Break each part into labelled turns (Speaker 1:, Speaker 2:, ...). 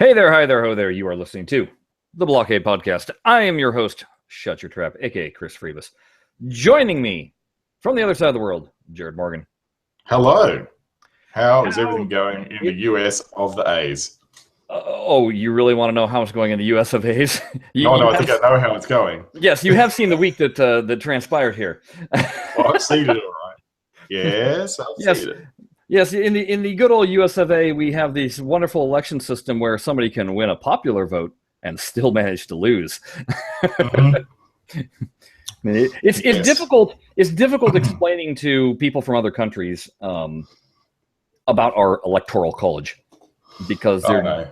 Speaker 1: Hey there, hi there, ho there. You are listening to the BlahCade podcast. I am your host, Shut Your Trap, aka Chris Freebus. Joining me from the other side of the world, Jared Morgan.
Speaker 2: Hello. How is everything going in the US of the A's?
Speaker 1: You really want to know how it's going in the US of A's?
Speaker 2: I think I know how it's going.
Speaker 1: Yes, you have seen the week that transpired here.
Speaker 2: Well, I've seen it all right. Yes, I've seen it.
Speaker 1: Yes, in the good old US of A, we have this wonderful election system where somebody can win a popular vote and still manage to lose.
Speaker 2: Mm-hmm.
Speaker 1: It's
Speaker 2: Yes.
Speaker 1: difficult. It's difficult explaining to people from other countries about our electoral college because
Speaker 2: Oh,
Speaker 1: they're
Speaker 2: no.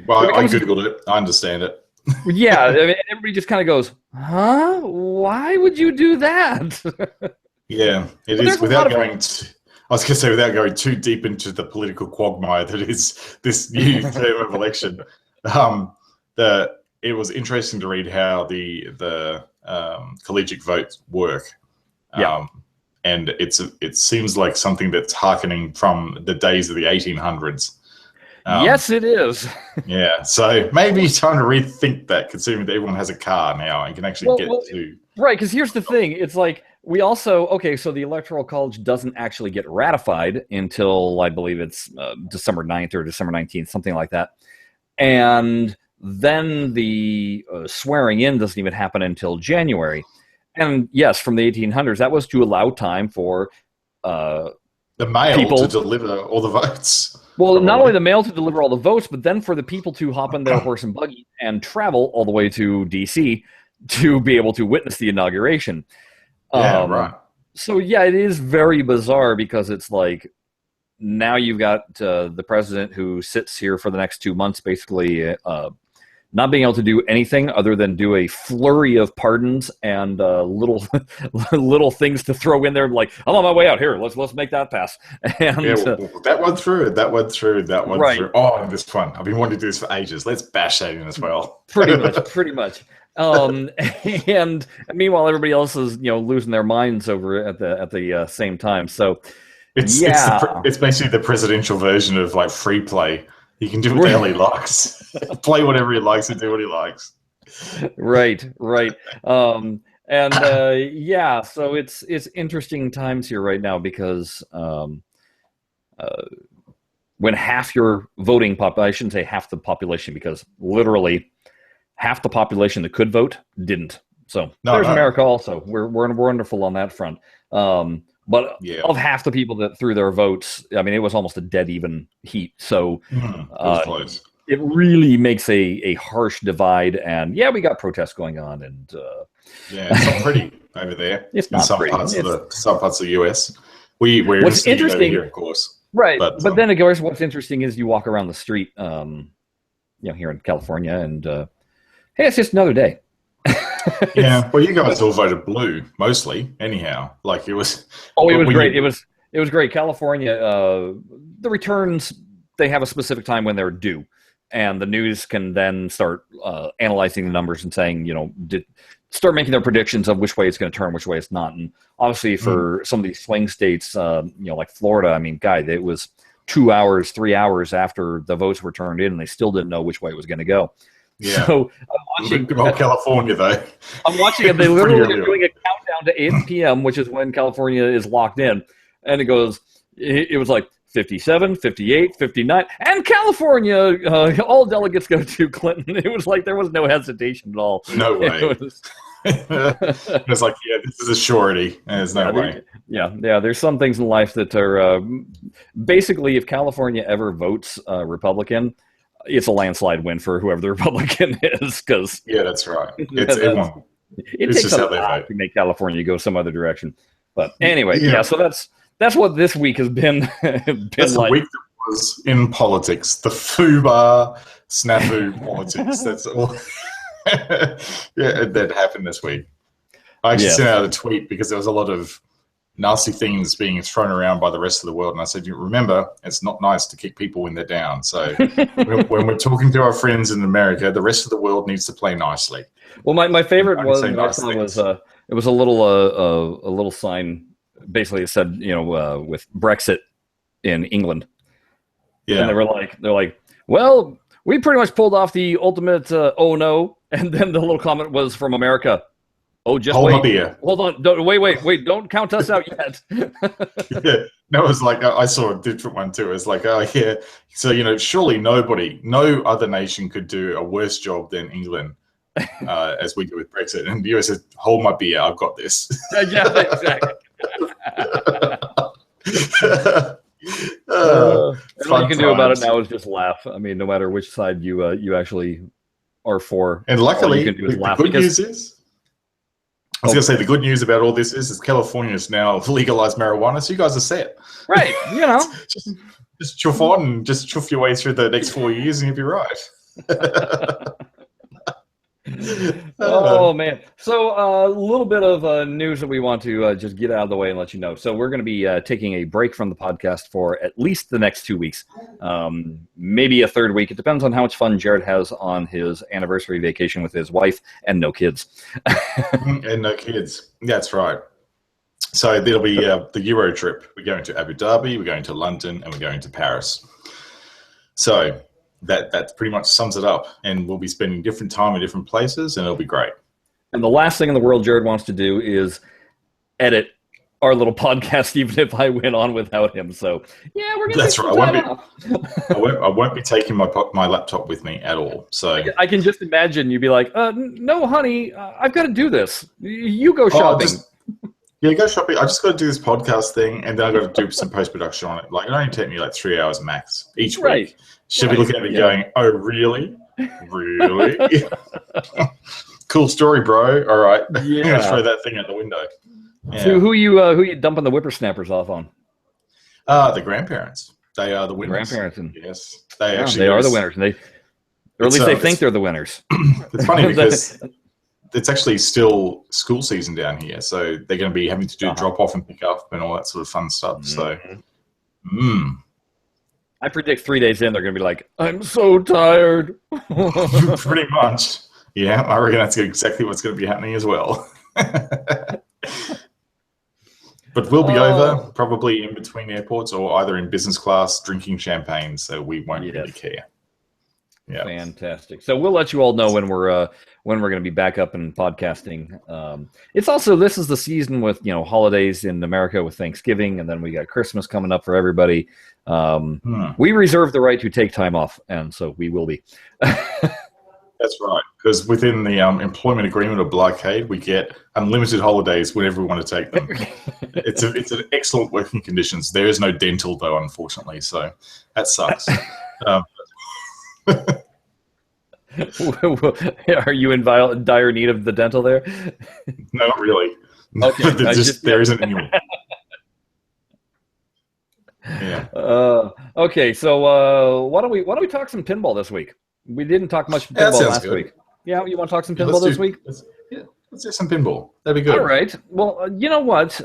Speaker 2: Well, I Googled it. I understand it.
Speaker 1: yeah. I mean, everybody just kind of goes, "Huh? Why would you do that?"
Speaker 2: Yeah, it
Speaker 1: But
Speaker 2: is.
Speaker 1: there's a lot of
Speaker 2: I was going to say, without going too deep into the political quagmire that is this new term of election, it was interesting to read how the collegiate votes work.
Speaker 1: Yeah.
Speaker 2: And it seems like something that's hearkening from the days of the 1800s.
Speaker 1: Yes, it is.
Speaker 2: Yeah, so maybe time to rethink that, considering that everyone has a car now and can actually get to...
Speaker 1: Right, because here's the thing. It's like we also, so the Electoral College doesn't actually get ratified until, I believe it's December 9th or December 19th, something like that. And then the swearing in doesn't even happen until January. And yes, from the 1800s, that was to allow time for
Speaker 2: the mail to deliver all the votes.
Speaker 1: Well, probably. Not only the mail to deliver all the votes, but then for the people to hop on their horse and buggy and travel all the way to D.C. to be able to witness the inauguration.
Speaker 2: Yeah, right.
Speaker 1: So, yeah, it is very bizarre because it's like now you've got the president who sits here for the next 2 months basically not being able to do anything other than do a flurry of pardons and little things to throw in there, like, I'm on my way out here. Let's make that pass. And
Speaker 2: that went through.
Speaker 1: Right.
Speaker 2: Through. Oh, this one. I've been wanting to do this for ages. Let's bash that in as well.
Speaker 1: Pretty much. And meanwhile, everybody else is losing their minds over it at the same time. So
Speaker 2: it's basically the presidential version of like free play. He can do what the hell he likes. Play whatever he likes and do what he likes.
Speaker 1: Right. So it's interesting times here right now because when half your voting population, I shouldn't say half the population because literally half the population that could vote didn't. So there's America also. We're wonderful on that front. But of half the people that threw their votes, I mean, it was almost a dead even heat. So it really makes a harsh divide. And yeah, we got protests going on. And
Speaker 2: it's not pretty over there.
Speaker 1: It's not
Speaker 2: some
Speaker 1: pretty.
Speaker 2: Parts of the US. We're
Speaker 1: what's interesting
Speaker 2: here, of course.
Speaker 1: Right. But then, of course, what's interesting is you walk around the street, here in California, and hey, it's just another day.
Speaker 2: Yeah, well, you guys all voted blue mostly, anyhow. Like it was.
Speaker 1: Oh, it was great. It was great. California, the returns, they have a specific time when they're due, and the news can then start analyzing the numbers and saying, start making their predictions of which way it's going to turn, which way it's not. And obviously, for some of these swing states, like Florida, I mean, it was 2 hours, 3 hours after the votes were turned in, and they still didn't know which way it was going to go.
Speaker 2: Yeah.
Speaker 1: So I'm watching
Speaker 2: California, though.
Speaker 1: I'm watching it. They literally are doing a countdown to 8 p.m., which is when California is locked in. And it was like 57, 58, 59. And California, all delegates go to Clinton. It was like there was no hesitation at all.
Speaker 2: No way. It was like, this is a surety. There's no way.
Speaker 1: Yeah. There's some things in life that are basically, if California ever votes Republican, it's a landslide win for whoever the Republican is.
Speaker 2: That's right.
Speaker 1: It takes a lot to make California go some other direction. But anyway, so that's what this week has been.
Speaker 2: That's like. A week that was in politics. The FUBAR snafu politics. That's all. That happened this week. I actually sent out a tweet because there was a lot of nasty things being thrown around by the rest of the world. And I said, remember, it's not nice to kick people when they're down. So when we're talking to our friends in America, the rest of the world needs to play nicely.
Speaker 1: Well, my favorite was it was a little sign. Basically, it said, with Brexit in England. Yeah. And they're like, well, We pretty much pulled off the ultimate oh no, and then the little comment was from America. Oh, just
Speaker 2: Hold
Speaker 1: wait.
Speaker 2: my beer.
Speaker 1: Hold on. Wait. Don't count us out yet.
Speaker 2: Yeah. No, it was like, I saw a different one too. It's like, oh, yeah. So, surely no other nation could do a worse job than England as we do with Brexit. And the US said, hold my beer. I've got this.
Speaker 1: Yeah, exactly. All you can do about it now is just laugh. I mean, no matter which side you actually are for.
Speaker 2: And luckily,
Speaker 1: the
Speaker 2: good news is, I was going to say the good news about all this is California has now legalized marijuana, so you guys are set.
Speaker 1: Right,
Speaker 2: just chuff on and just chuff your way through the next 4 years and you'll be right.
Speaker 1: Oh, man. So a little bit of news that we want to just get out of the way and let you know. So we're going to be taking a break from the podcast for at least the next 2 weeks, maybe a third week. It depends on how much fun Jared has on his anniversary vacation with his wife and no kids.
Speaker 2: And no kids. That's right. So there'll be the Euro trip. We're going to Abu Dhabi, we're going to London, and we're going to Paris. So that pretty much sums it up. And we'll be spending different time in different places, and it'll be great.
Speaker 1: And the last thing in the world Jared wants to do is edit our little podcast, even if I went on without him. So, yeah, we're going to
Speaker 2: That's right. I won't be taking my laptop with me at all. So
Speaker 1: I can just imagine you'd be like, no, honey, I've got to do this. You go shopping.
Speaker 2: Go shopping. I just got to do this podcast thing, and then I've got to do some post-production on it. Like, it only take me like 3 hours max each week. She'll be looking at me going, oh, really? Really? Cool story, bro. All right. Yeah. I'm going to throw that thing out the window. Yeah.
Speaker 1: So who you dumping the whippersnappers off on?
Speaker 2: The grandparents. They are the winners.
Speaker 1: Grandparents.
Speaker 2: Yes.
Speaker 1: They are the winners. Or at least they think they're the winners.
Speaker 2: It's funny because it's actually still school season down here. So they're going to be having to do drop off and pick up and all that sort of fun stuff. So,
Speaker 1: I predict 3 days in, they're going to be like, I'm so tired.
Speaker 2: Pretty much. Yeah, I reckon that's exactly what's going to be happening as well. But we'll be over probably in between airports or either in business class drinking champagne. So we won't really care. Yeah.
Speaker 1: Fantastic. So we'll let you all know when we're going to be back up and podcasting. It's also, this is the season with, holidays in America with Thanksgiving, and then we got Christmas coming up for everybody. We reserve the right to take time off, and so we will be.
Speaker 2: That's right, because within the employment agreement of BlahCade, we get unlimited holidays whenever we want to take them. It's an excellent working conditions. There is no dental, though, unfortunately, so that sucks.
Speaker 1: Are you in dire need of the dental there?
Speaker 2: No, not really.
Speaker 1: Okay,
Speaker 2: there isn't anyone. Yeah.
Speaker 1: Okay, so why don't we talk some pinball this week? We didn't talk much pinball last week. Yeah, you want to talk some pinball this week?
Speaker 2: Let's do some pinball. That'd be good.
Speaker 1: All right. Well, you know what?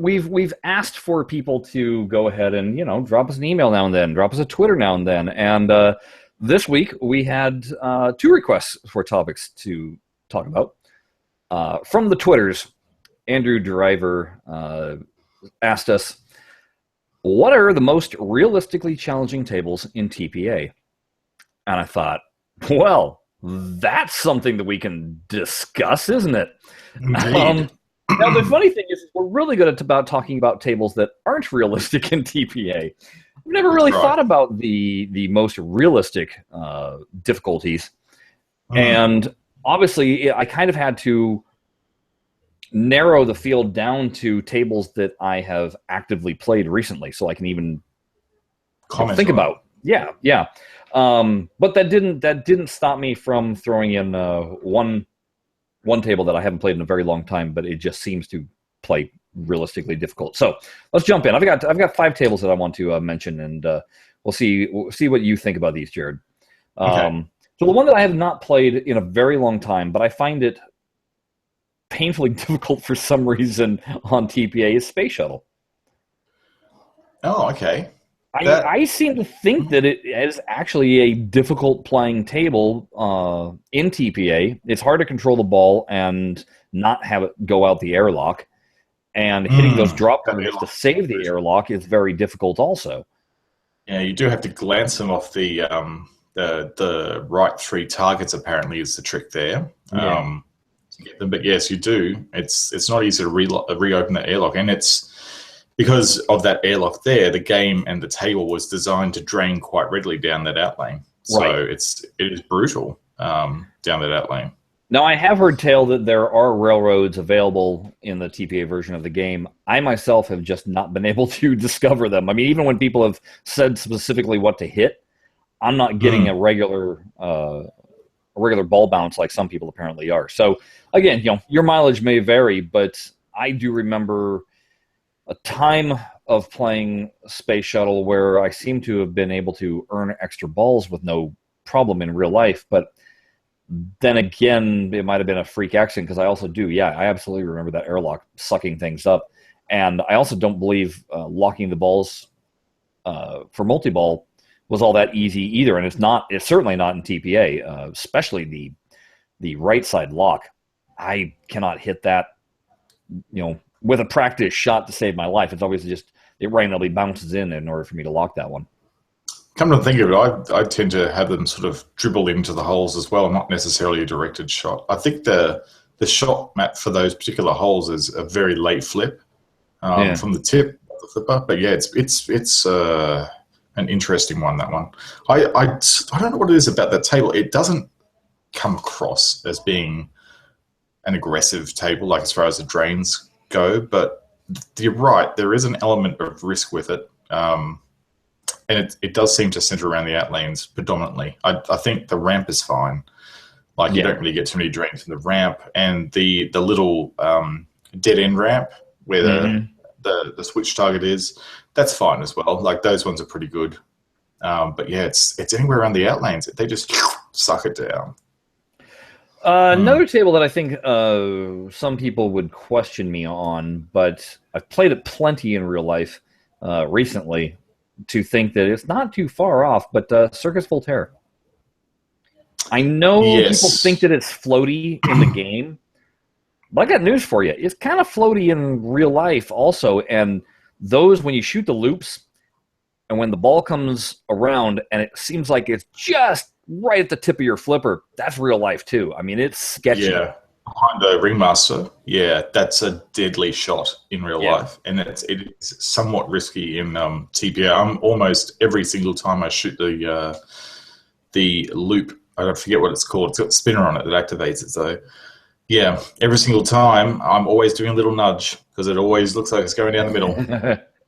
Speaker 1: We've asked for people to go ahead and drop us an email now and then, drop us a Twitter now and then, and this week we had 2 requests for topics to talk about. From the Twitters, Andrew Driver asked us, what are the most realistically challenging tables in TPA? And I thought, well, that's something that we can discuss, isn't it? Now, the funny thing is, we're really good about talking about tables that aren't realistic in TPA. I've never really thought about the most realistic difficulties. And obviously, I kind of had to narrow the field down to tables that I have actively played recently, so I can even think about. Yeah. But that didn't stop me from throwing in one table that I haven't played in a very long time, but it just seems to play realistically difficult. So let's jump in. I've got 5 tables that I want to mention, and we'll see what you think about these, Jared. Okay. So the one that I have not played in a very long time, but I find it painfully difficult for some reason on TPA is Space Shuttle.
Speaker 2: Oh, okay.
Speaker 1: I seem to think that it is actually a difficult playing table in TPA. It's hard to control the ball and not have it go out the airlock. And hitting those drop corners to save the airlock is very difficult also.
Speaker 2: Yeah, you do have to glance them off the the right 3 targets apparently is the trick there.
Speaker 1: Yeah.
Speaker 2: To get them. But yes, you do. It's not easy to reopen that airlock, and it's because of that airlock there. The game and the table was designed to drain quite readily down that out lane, so
Speaker 1: Right.
Speaker 2: it is brutal down that out lane.
Speaker 1: Now, I have heard tell that there are railroads available in the TPA version of the game. I myself have just not been able to discover them. I mean, even when people have said specifically what to hit, I'm not getting a regular ball bounce like some people apparently are. So, again, your mileage may vary, but I do remember a time of playing Space Shuttle where I seem to have been able to earn extra balls with no problem in real life, but then again, it might have been a freak accident because I also do. Yeah, I absolutely remember that airlock sucking things up. And I also don't believe locking the balls for multi-ball was all that easy either. And it's certainly not in TPA, especially the right side lock. I cannot hit that, with a practice shot to save my life. It's always just, it randomly bounces in order for me to lock that one.
Speaker 2: Come to think of it, I tend to have them sort of dribble into the holes as well, not necessarily a directed shot. I think the shot map for those particular holes is a very late flip from the tip of the flipper. But yeah, it's an interesting one, that one. I don't know what it is about that table. It doesn't come across as being an aggressive table, like as far as the drains go. But you're right, there is an element of risk with it. And it does seem to center around the out lanes predominantly. I think the ramp is fine. Like, you don't really get too many drains from the ramp, and the little dead end ramp where the switch target is, that's fine as well. Like, those ones are pretty good. But yeah, it's anywhere around the out lanes. They just suck it down.
Speaker 1: Another table that I think some people would question me on, but I've played it plenty in real life recently, to think that it's not too far off, but Circus Voltaire. I know people think that it's floaty in the game, but I got news for you. It's kind of floaty in real life also, and those, when you shoot the loops, and when the ball comes around, and it seems like it's just right at the tip of your flipper, that's real life too. I mean, it's sketchy.
Speaker 2: Yeah. Behind a ringmaster, yeah, that's a deadly shot in real life, and it is somewhat risky in TPA. I'm almost every single time I shoot the loop, I don't forget what it's called. It's got a spinner on it that activates it. So yeah, every single time I'm always doing a little nudge because it always looks like it's going down the middle.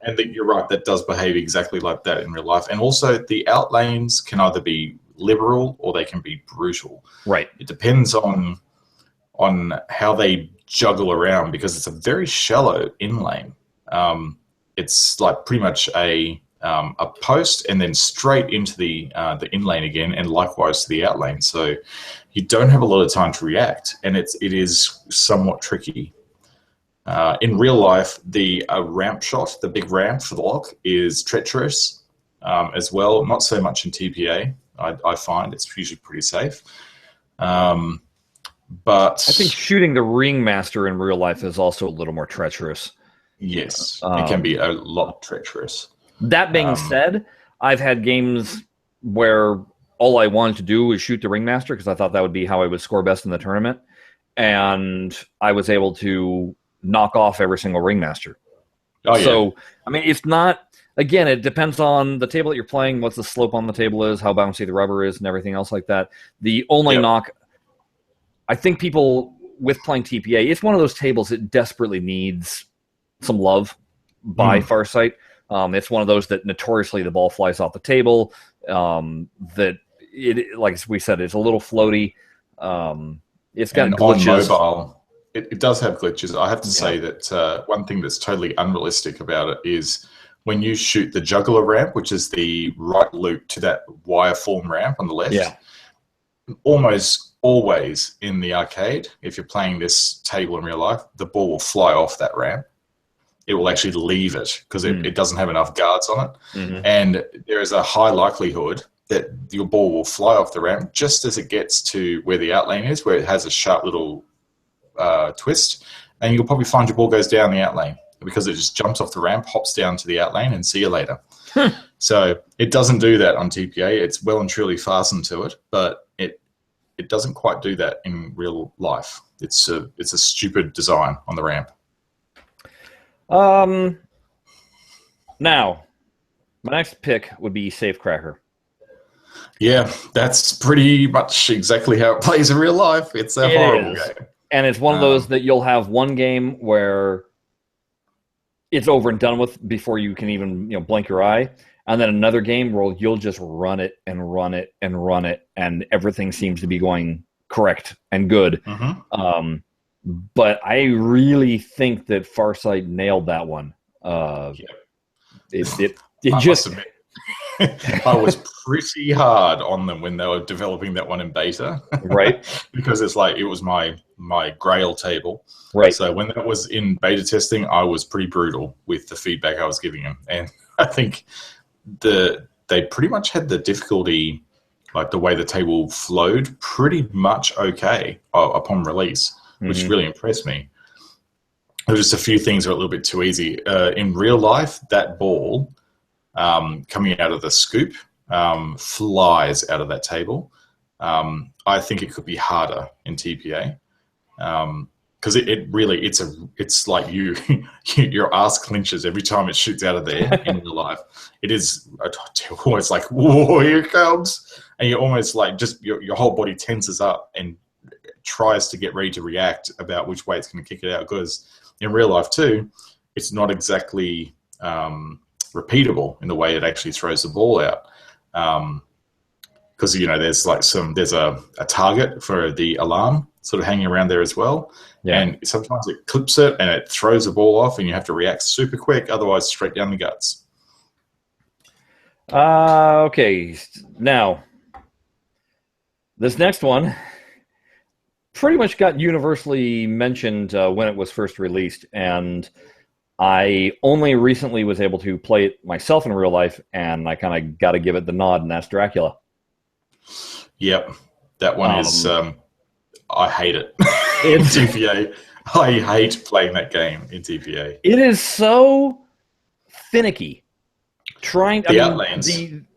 Speaker 2: And you're right, that does behave exactly like that in real life. And also, the out lanes can either be liberal or they can be brutal.
Speaker 1: Right.
Speaker 2: It depends on how they juggle around, because it's a very shallow in lane. It's like pretty much a post and then straight into the in lane again, and likewise to the out lane. So you don't have a lot of time to react, and it is somewhat tricky. In real life, the ramp shot, the big ramp for the lock, is treacherous as well. Not so much in TPA. I find it's usually pretty safe. But
Speaker 1: I think shooting the ringmaster in real life is also a little more treacherous.
Speaker 2: Yes, it can be a lot treacherous.
Speaker 1: That being said, I've had games where all I wanted to do was shoot the ringmaster because I thought that would be how I would score best in the tournament, and I was able to knock off every single ringmaster.
Speaker 2: Oh, yeah.
Speaker 1: So, I mean, it's not... Again, it depends on the table that you're playing, what the slope on the table is, how bouncy the rubber is, and everything else like that. The only knock... I think people, with playing TPA, it's one of those tables that desperately needs some love by Farsight. It's one of those that notoriously the ball flies off the table. That it, like we said, it's a little floaty. It's got glitches.
Speaker 2: On mobile, it does have glitches. I have to say that one thing that's totally unrealistic about it is when you shoot the juggler ramp, which is the right loop to that wire form ramp on the left.
Speaker 1: Yeah.
Speaker 2: Almost always in the arcade, if you're playing this table in real life, the ball will fly off that ramp. It will actually leave it because it doesn't have enough guards on it. And there is a high likelihood that your ball will fly off the ramp just as it gets to where the outlane is, where it has a sharp little twist, and you'll probably find your ball goes down the outlane because it just jumps off the ramp, hops down to the outlane, and see you later. So it doesn't do that on TPA. It's well and truly fastened to it, but it doesn't quite do that in real life. It's a stupid design on the ramp.
Speaker 1: Now, my next pick would be Safecracker.
Speaker 2: Yeah, that's pretty much exactly how it plays in real life. It's a horrible game.
Speaker 1: And it's one of those that you'll have one game where it's over and done with before you can even blink your eye. And then another game where you'll just run it and run it and run it, and everything seems to be going correct and good.
Speaker 2: Mm-hmm.
Speaker 1: But I really think that Farsight nailed that one. It just...
Speaker 2: admit, I was pretty hard on them when they were developing that one in beta.
Speaker 1: Right.
Speaker 2: Because it was my Grail table.
Speaker 1: Right.
Speaker 2: So when that was in beta testing, I was pretty brutal with the feedback I was giving them. And I think they pretty much had the difficulty, like the way the table flowed, pretty much okay upon release, which really impressed me. There were just a few things that were a little bit too easy. In real life, that ball coming out of the scoop flies out of that table. I think it could be harder in TPA. Because it's like your ass clenches every time it shoots out of there in real life. It is almost like, whoa, here it comes. And you're almost like just your whole body tenses up and tries to get ready to react about which way it's going to kick it out. Because in real life too, it's not exactly repeatable in the way it actually throws the ball out. Because there's a target for the alarm sort of hanging around there as well. Yeah. And sometimes it clips it and it throws the ball off and you have to react super quick, otherwise straight down the guts.
Speaker 1: Okay, now this next one pretty much got universally mentioned when it was first released, and I only recently was able to play it myself in real life, and I kind of got to give it the nod, and that's Dracula.
Speaker 2: Yep, that one is... I hate it in TPA. I hate playing that game in TPA.
Speaker 1: It is so finicky.
Speaker 2: Outlanes.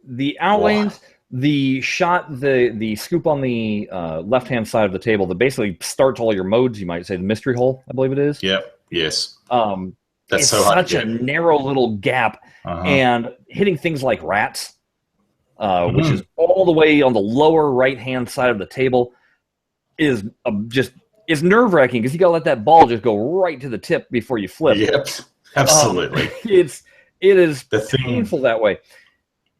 Speaker 1: The outlanes, the shot, the scoop on the left-hand side of the table that basically starts all your modes, you might say, the mystery hole, I believe it is.
Speaker 2: Yep, yes.
Speaker 1: That's
Speaker 2: it's so hard
Speaker 1: such a narrow little gap. And hitting things like rats, which is all the way on the lower right-hand side of the table, is nerve-wracking because you gotta let that ball just go right to the tip before you flip.
Speaker 2: Yep, absolutely.
Speaker 1: It is painful that way.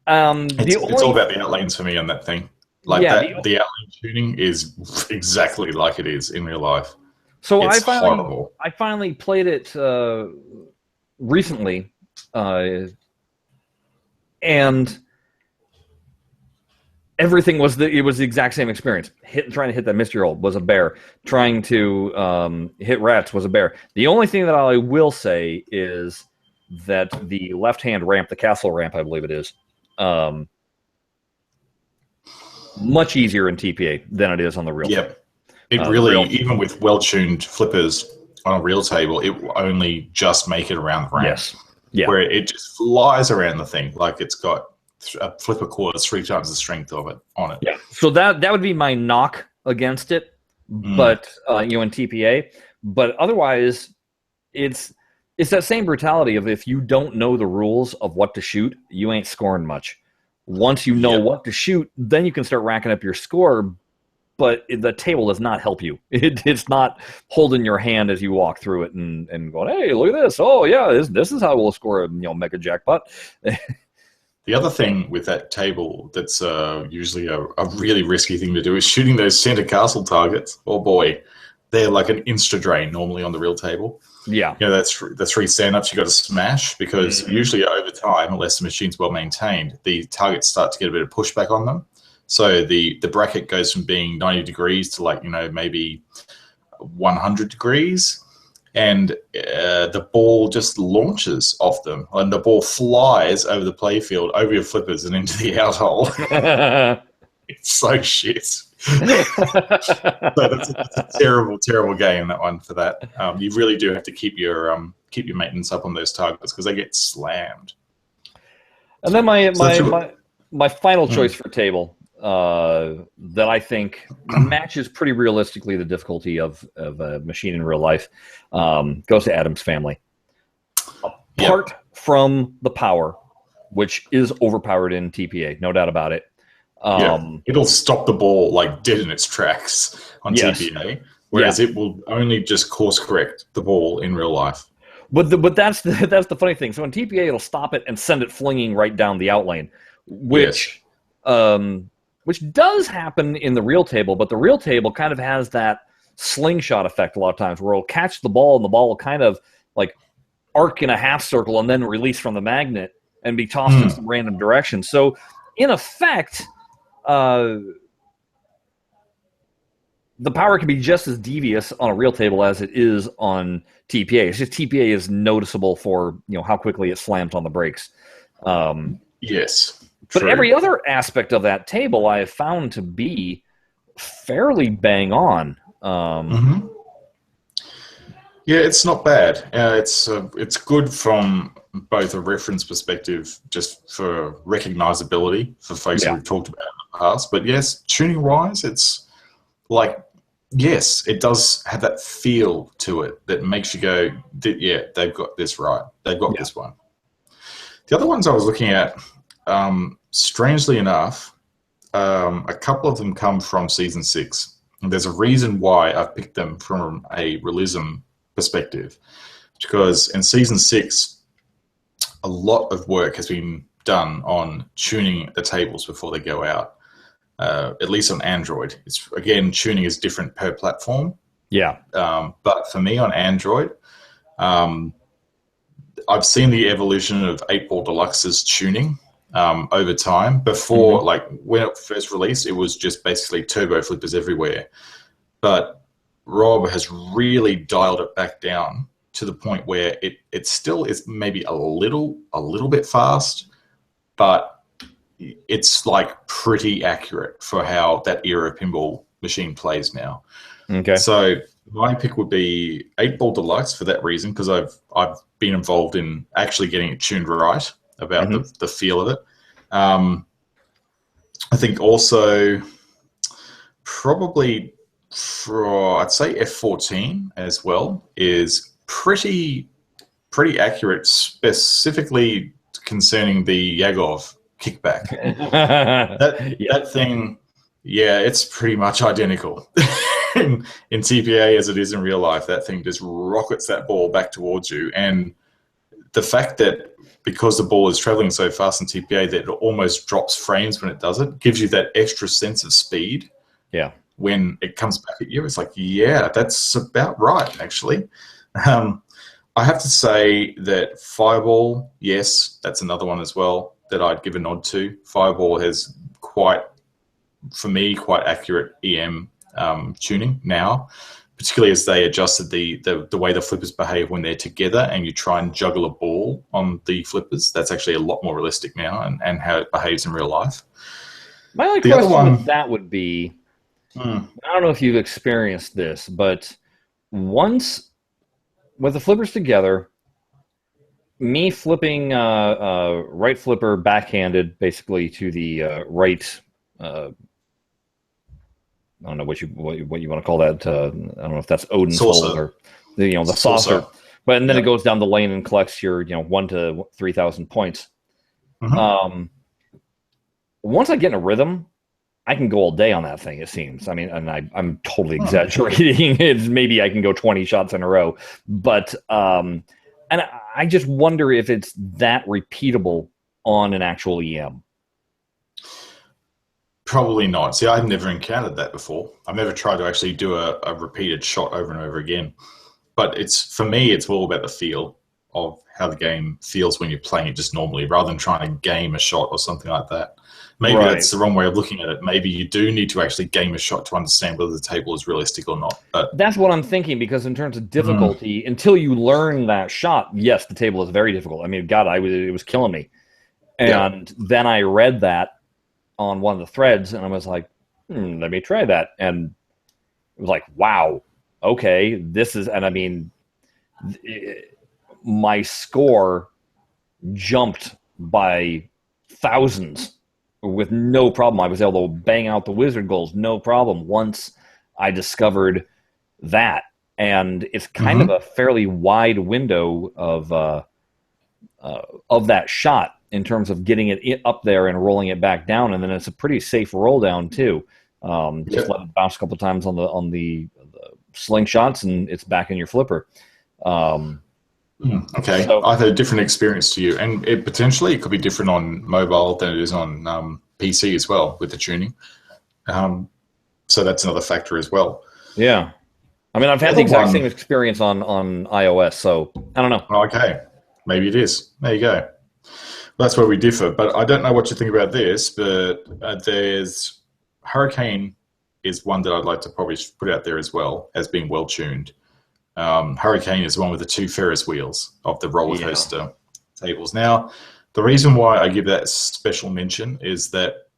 Speaker 2: It's all about the outlanes for me on that thing. Like the outlane shooting is exactly like it is in real life.
Speaker 1: So
Speaker 2: it's horrible.
Speaker 1: I finally played it recently, and everything was the exact same experience. Trying to hit that mystery hole was a bear. Trying to hit rats was a bear. The only thing that I will say is that the left-hand ramp, the castle ramp, I believe it is, much easier in TPA than it is on the real.
Speaker 2: Yep. It really, even with well-tuned flippers on a real table, it will only just make it around the ramp.
Speaker 1: Yes. Yeah.
Speaker 2: Where it just flies around the thing like it's got a flipper core is 3 times the strength of it on it.
Speaker 1: Yeah. So that would be my knock against it, but in TPA. But otherwise, it's that same brutality of if you don't know the rules of what to shoot, you ain't scoring much. Once you know what to shoot, then you can start racking up your score. But the table does not help you. It's not holding your hand as you walk through it and going, hey, look at this. Oh yeah, this is how we'll score a mega jackpot.
Speaker 2: The other thing with that table that's usually a really risky thing to do is shooting those center castle targets. Oh boy, they're like an insta-drain normally on the real table.
Speaker 1: Yeah.
Speaker 2: That's the 3 stand-ups you got to smash because usually over time, unless the machine's well maintained, the targets start to get a bit of pushback on them. So the bracket goes from being 90 degrees to maybe 100 degrees. And the ball just launches off them, and the ball flies over the playfield, over your flippers, and into the out hole. It's so shit. So that's a terrible, terrible game, that one, for that. You really do have to keep your maintenance up on those targets because they get slammed.
Speaker 1: And then
Speaker 2: So
Speaker 1: my final choice for table that I think matches pretty realistically the difficulty of a machine in real life goes to Adam's Family. Apart from the power, which is overpowered in TPA, no doubt about it.
Speaker 2: It'll stop the ball like dead in its tracks on TPA, whereas it will only just course correct the ball in real life.
Speaker 1: But that's the funny thing. So in TPA, it'll stop it and send it flinging right down the outlane, which does happen in the real table. But the real table kind of has that slingshot effect a lot of times, where it'll catch the ball and the ball will kind of like arc in a half circle and then release from the magnet and be tossed in some random direction. So in effect, the power can be just as devious on a real table as it is on TPA. It's just TPA is noticeable for how quickly it slams on the brakes.
Speaker 2: Yes,
Speaker 1: but every other aspect of that table I have found to be fairly bang on.
Speaker 2: Yeah, it's not bad. It's good from both a reference perspective, just for recognizability for folks who we've talked about in the past. But yes, tuning wise, it's like, yes, it does have that feel to it that makes you go, yeah, they've got this right. They've got this one. The other ones I was looking at, strangely enough, a couple of them come from season 6. And there's a reason why I've picked them from a realism perspective, because in season 6, a lot of work has been done on tuning the tables before they go out. At least on Android. Tuning is different per platform. Yeah. But for me on Android, I've seen the evolution of 8-Ball Deluxe's tuning over time. Before, like when it first released, it was just basically turbo flippers everywhere. But Rob has really dialed it back down to the point where it still is maybe a little bit fast, but it's like pretty accurate for how that era of pinball machine plays now. Okay. So my pick would be 8-Ball Deluxe for that reason, because I've been involved in actually getting it tuned right about the feel of it. I think also probably I'd say F14 as well is pretty accurate, specifically concerning the Yagov kickback. That thing, it's pretty much identical in TPA as it is in real life. That thing just rockets that ball back towards you, and the fact that because the ball is traveling so fast in TPA that it almost drops frames when it does it, gives you that extra sense of speed. Yeah. When it comes back at you, it's like, yeah, that's about right, actually. I have to say that Fireball, yes, that's another one as well that I'd give a nod to. Fireball has quite accurate EM tuning now, particularly as they adjusted the way the flippers behave when they're together and you try and juggle a ball on the flippers. That's actually a lot more realistic now and how it behaves in real life.
Speaker 1: My only question with that would be, I don't know if you've experienced this, but once with the flippers together, me flipping right flipper backhanded basically to the right, I don't know what you want to call that. I don't know if that's Odin's hole or the saucer. But then it goes down the lane and collects your 1 to 3,000 points. Once I get in a rhythm, I can go all day on that thing, it seems. I mean, and I'm totally exaggerating. Maybe I can go 20 shots in a row. But and I just wonder if it's that repeatable on an actual EM.
Speaker 2: Probably not. See, I've never encountered that before. I've never tried to actually do a repeated shot over and over again. But for me, it's all about the feel of how the game feels when you're playing it just normally, rather than trying to game a shot or something like that. Maybe that's the wrong way of looking at it. Maybe you do need to actually game a shot to understand whether the table is realistic or not. But
Speaker 1: that's what I'm thinking, because in terms of difficulty, until you learn that shot, yes, the table is very difficult. I mean, God, it was killing me. And then I read that on one of the threads, and I was like, let me try that. And it was like, wow, okay, this is, and I mean, my score jumped by thousands with no problem. I was able to bang out the wizard goals, no problem, once I discovered that. And it's kind of a fairly wide window of that shot in terms of getting it up there and rolling it back down, and then it's a pretty safe roll down too. Just let it bounce a couple times on the slingshots, and it's back in your flipper.
Speaker 2: Okay,
Speaker 1: so,
Speaker 2: I've had a different experience to you, and it could be different on mobile than it is on PC as well with the tuning. So that's another factor as well.
Speaker 1: Yeah, I mean, I've had the exact same experience on iOS, so I don't know.
Speaker 2: Okay, maybe it is. There you go. Well, that's where we differ. But I don't know what you think about this, but there's Hurricane is one that I'd like to probably put out there as well as being well tuned. Hurricane is the one with the 2 Ferris wheels of the roller coaster tables. Now, the reason why I give that special mention is that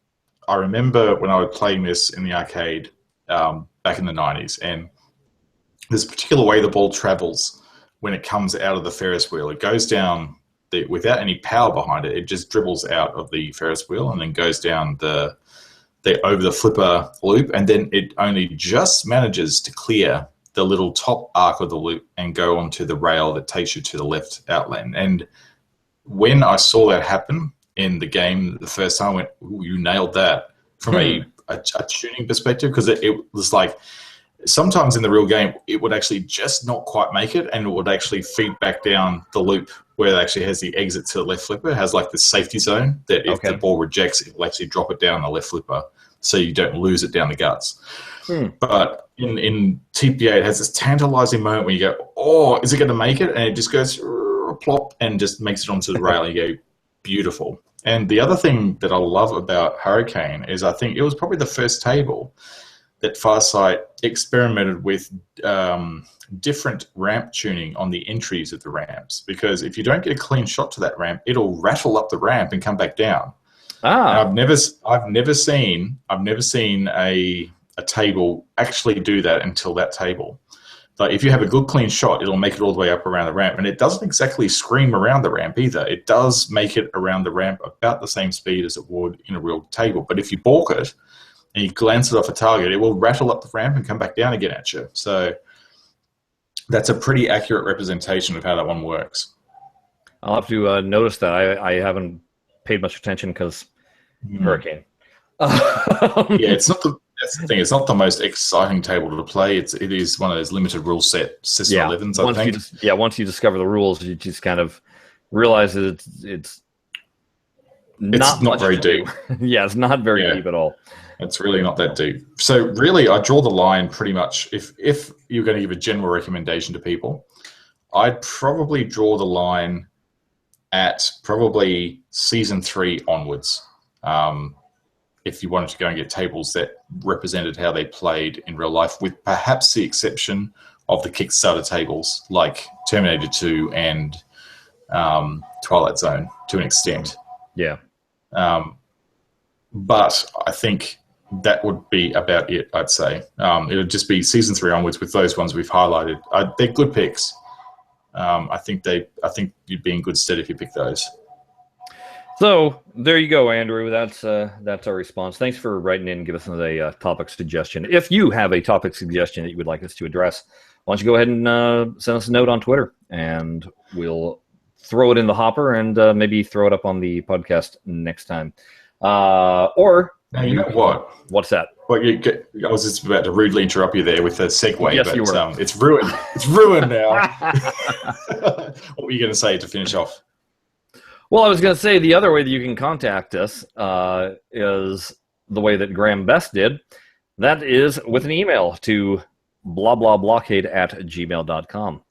Speaker 2: I remember when I was playing this in the arcade back in the 90s, and there's a particular way the ball travels when it comes out of the Ferris wheel. It goes down without any power behind it. It just dribbles out of the Ferris wheel and then goes down over the flipper loop, and then it only just manages to clear the little top arc of the loop and go onto the rail that takes you to the left outland. And when I saw that happen in the game the first time, I went, "Ooh, you nailed that," from a tuning perspective, because it was like sometimes in the real game it would actually just not quite make it, and it would actually feed back down the loop where it actually has the exit to the left flipper. It has like the safety zone that if the ball rejects, it will actually drop it down the left flipper so you don't lose it down the guts. But in TPA, it has this tantalizing moment where you go, "Oh, is it going to make it?" And it just goes plop and just makes it onto the rail. And you go, beautiful. And the other thing that I love about Hurricane is I think it was probably the first table that Farsight experimented with different ramp tuning on the entries of the ramps, because if you don't get a clean shot to that ramp, it'll rattle up the ramp and come back down. And I've never seen a table actually do that until that table. But if you have a good clean shot, it'll make it all the way up around the ramp, and it doesn't exactly scream around the ramp either. It does make it around the ramp about the same speed as it would in a real table. But if you balk it and you glance it off a target, it will rattle up the ramp and come back down again at you. So that's a pretty accurate representation of how that one works.
Speaker 1: I'll have to notice that. I haven't paid much attention because Hurricane.
Speaker 2: That's the thing. It's not the most exciting table to play. It is one of those limited rule set System 11s, I think.
Speaker 1: Once you discover the rules, you just kind of realize that it's not
Speaker 2: very deep.
Speaker 1: It's not very deep at all.
Speaker 2: It's really not that deep. So really, I draw the line pretty much. If you're going to give a general recommendation to people, I'd probably draw the line at probably Season 3 onwards. If you wanted to go and get tables that represented how they played in real life, with perhaps the exception of the Kickstarter tables like Terminator 2 and Twilight Zone to an extent.
Speaker 1: Yeah.
Speaker 2: But I think that would be about it, I'd say. It would just be Season 3 onwards with those ones we've highlighted. They're good picks. I think you'd be in good stead if you pick those.
Speaker 1: So there you go, Andrew. That's our response. Thanks for writing in and give us a topic suggestion. If you have a topic suggestion that you would like us to address, why don't you go ahead and send us a note on Twitter, and we'll throw it in the hopper and maybe throw it up on the podcast next time. Or
Speaker 2: now, you know what?
Speaker 1: What's that?
Speaker 2: Well, I was just about to rudely interrupt you there with a segue,
Speaker 1: yes,
Speaker 2: but
Speaker 1: you were.
Speaker 2: It's ruined. It's ruined now. What were you going to say to finish off?
Speaker 1: Well, I was going to say the other way that you can contact us is the way that Graham Best did. That is with an email to BlahCade@gmail.com.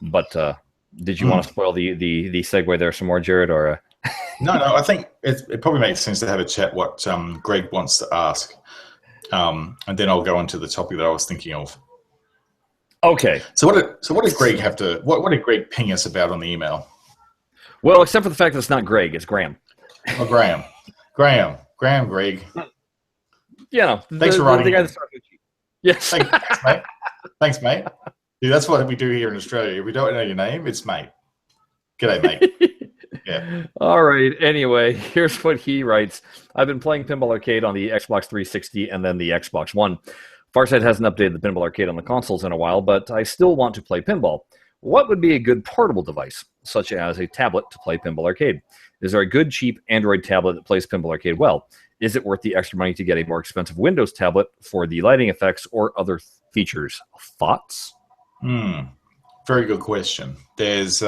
Speaker 1: But did you want to spoil the segue there some more, Jared? Or
Speaker 2: No, I think it probably makes sense to have a chat what Greg wants to ask. And then I'll go on to the topic that I was thinking of.
Speaker 1: Okay.
Speaker 2: So what did Greg have to? What did Greg ping us about on the email?
Speaker 1: Well, except for the fact that it's not Greg, it's Graham.
Speaker 2: Oh, Graham, Greg.
Speaker 1: Yeah,
Speaker 2: thanks for writing.
Speaker 1: The guy that started with you. Yes.
Speaker 2: Thanks, mate. Thanks, mate. Dude, that's what we do here in Australia. If we don't know your name, it's mate. G'day, mate. Yeah.
Speaker 1: All right. Anyway, here's what he writes. I've been playing Pinball Arcade on the Xbox 360 and then the Xbox One. Farsight hasn't updated the Pinball Arcade on the consoles in a while, but I still want to play pinball. What would be a good portable device, such as a tablet, to play Pinball Arcade? Is there a good, cheap Android tablet that plays Pinball Arcade well? Is it worth the extra money to get a more expensive Windows tablet for the lighting effects or other features? Thoughts?
Speaker 2: Very good question. There's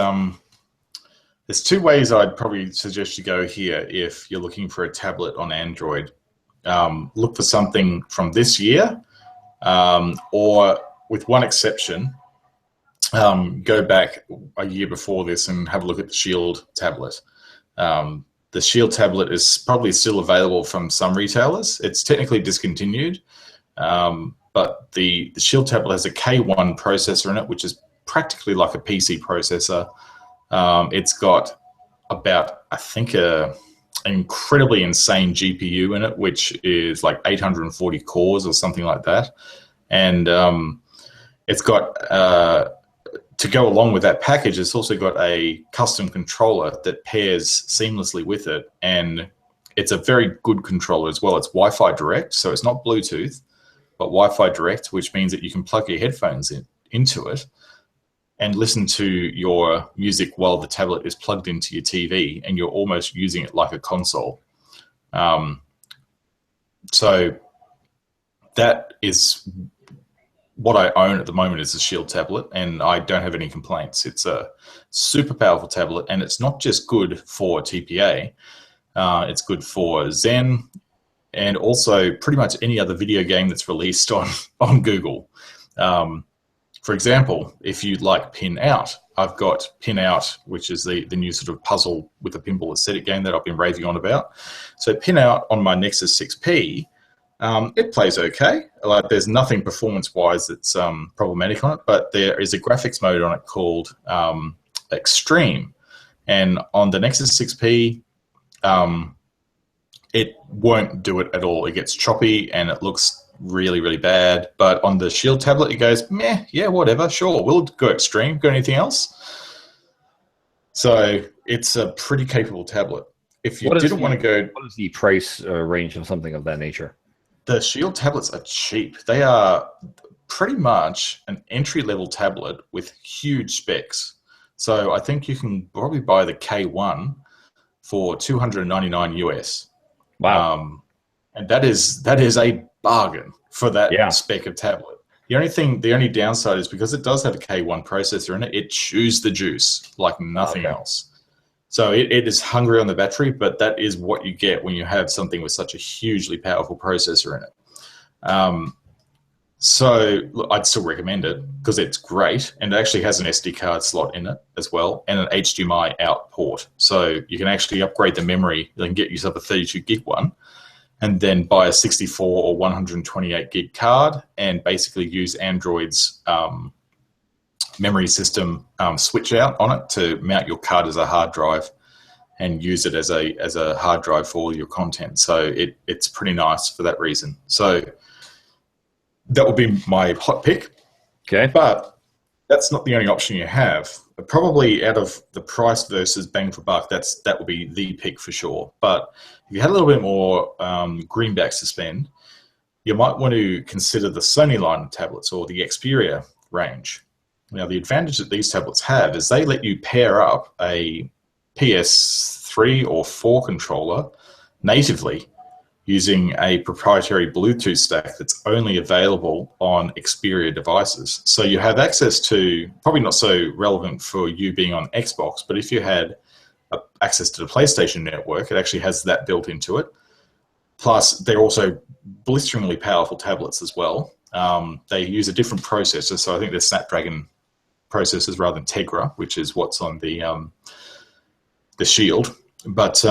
Speaker 2: two ways I'd probably suggest you go here if you're looking for a tablet on Android. Look for something from this year, or with one exception, go back a year before this and have a look at the Shield tablet. The Shield tablet is probably still available from some retailers. It's technically discontinued, but the Shield tablet has a K1 processor in it, which is practically like a PC processor. It's got about, I think, an incredibly insane GPU in it, which is like 840 cores or something like that. And it's got, to go along with that package, it's also got a custom controller that pairs seamlessly with it. And it's a very good controller as well. It's Wi-Fi direct, so it's not Bluetooth, but Wi-Fi direct, which means that you can plug your headphones into it and listen to your music while the tablet is plugged into your TV, and you're almost using it like a console. So that is what I own at the moment, is a Shield tablet, and I don't have any complaints. It's a super powerful tablet, and it's not just good for TPA. It's good for Zen, and also pretty much any other video game that's released on Google. For example, if you like Pin Out, I've got Pin Out, which is the new sort of puzzle with a pinball aesthetic game that I've been raving on about. So Pin Out on my Nexus 6P, it plays okay. Like, there's nothing performance-wise that's problematic on it, but there is a graphics mode on it called Extreme. And on the Nexus 6P, it won't do it at all. It gets choppy and it looks really, really bad. But on the Shield tablet, it goes, meh, yeah, whatever, sure, we'll go Extreme. Got anything else? So it's a pretty capable tablet. If you didn't want to go...
Speaker 1: What is the price range of something of that nature?
Speaker 2: The Shield tablets are cheap. They are pretty much an entry-level tablet with huge specs. So I think you can probably buy the K1 for $299 US.
Speaker 1: Wow.
Speaker 2: And that is a bargain for that spec of tablet. The only downside is because it does have a K1 processor in it, it chews the juice like nothing else. So it is hungry on the battery, but that is what you get when you have something with such a hugely powerful processor in it. So look, I'd still recommend it because it's great, and it actually has an SD card slot in it as well, and an HDMI out port. So you can actually upgrade the memory and get yourself a 32 gig one, and then buy a 64 or 128 gig card and basically use Android's memory system switch out on it to mount your card as a hard drive and use it as a hard drive for all your content. So it's pretty nice for that reason. So that would be my hot pick.
Speaker 1: Okay.
Speaker 2: But that's not the only option you have. Probably out of the price versus bang for buck, that would be the pick for sure. But if you had a little bit more greenbacks to spend, you might want to consider the Sony line of tablets or the Xperia range. Now, the advantage that these tablets have is they let you pair up a PS3 or 4 controller natively using a proprietary Bluetooth stack that's only available on Xperia devices. So you have access to, probably not so relevant for you being on Xbox, but if you had access to the PlayStation network, it actually has that built into it. Plus, they're also blisteringly powerful tablets as well. They use a different processor, so I think they're Snapdragon processors rather than Tegra, which is what's on the Shield. But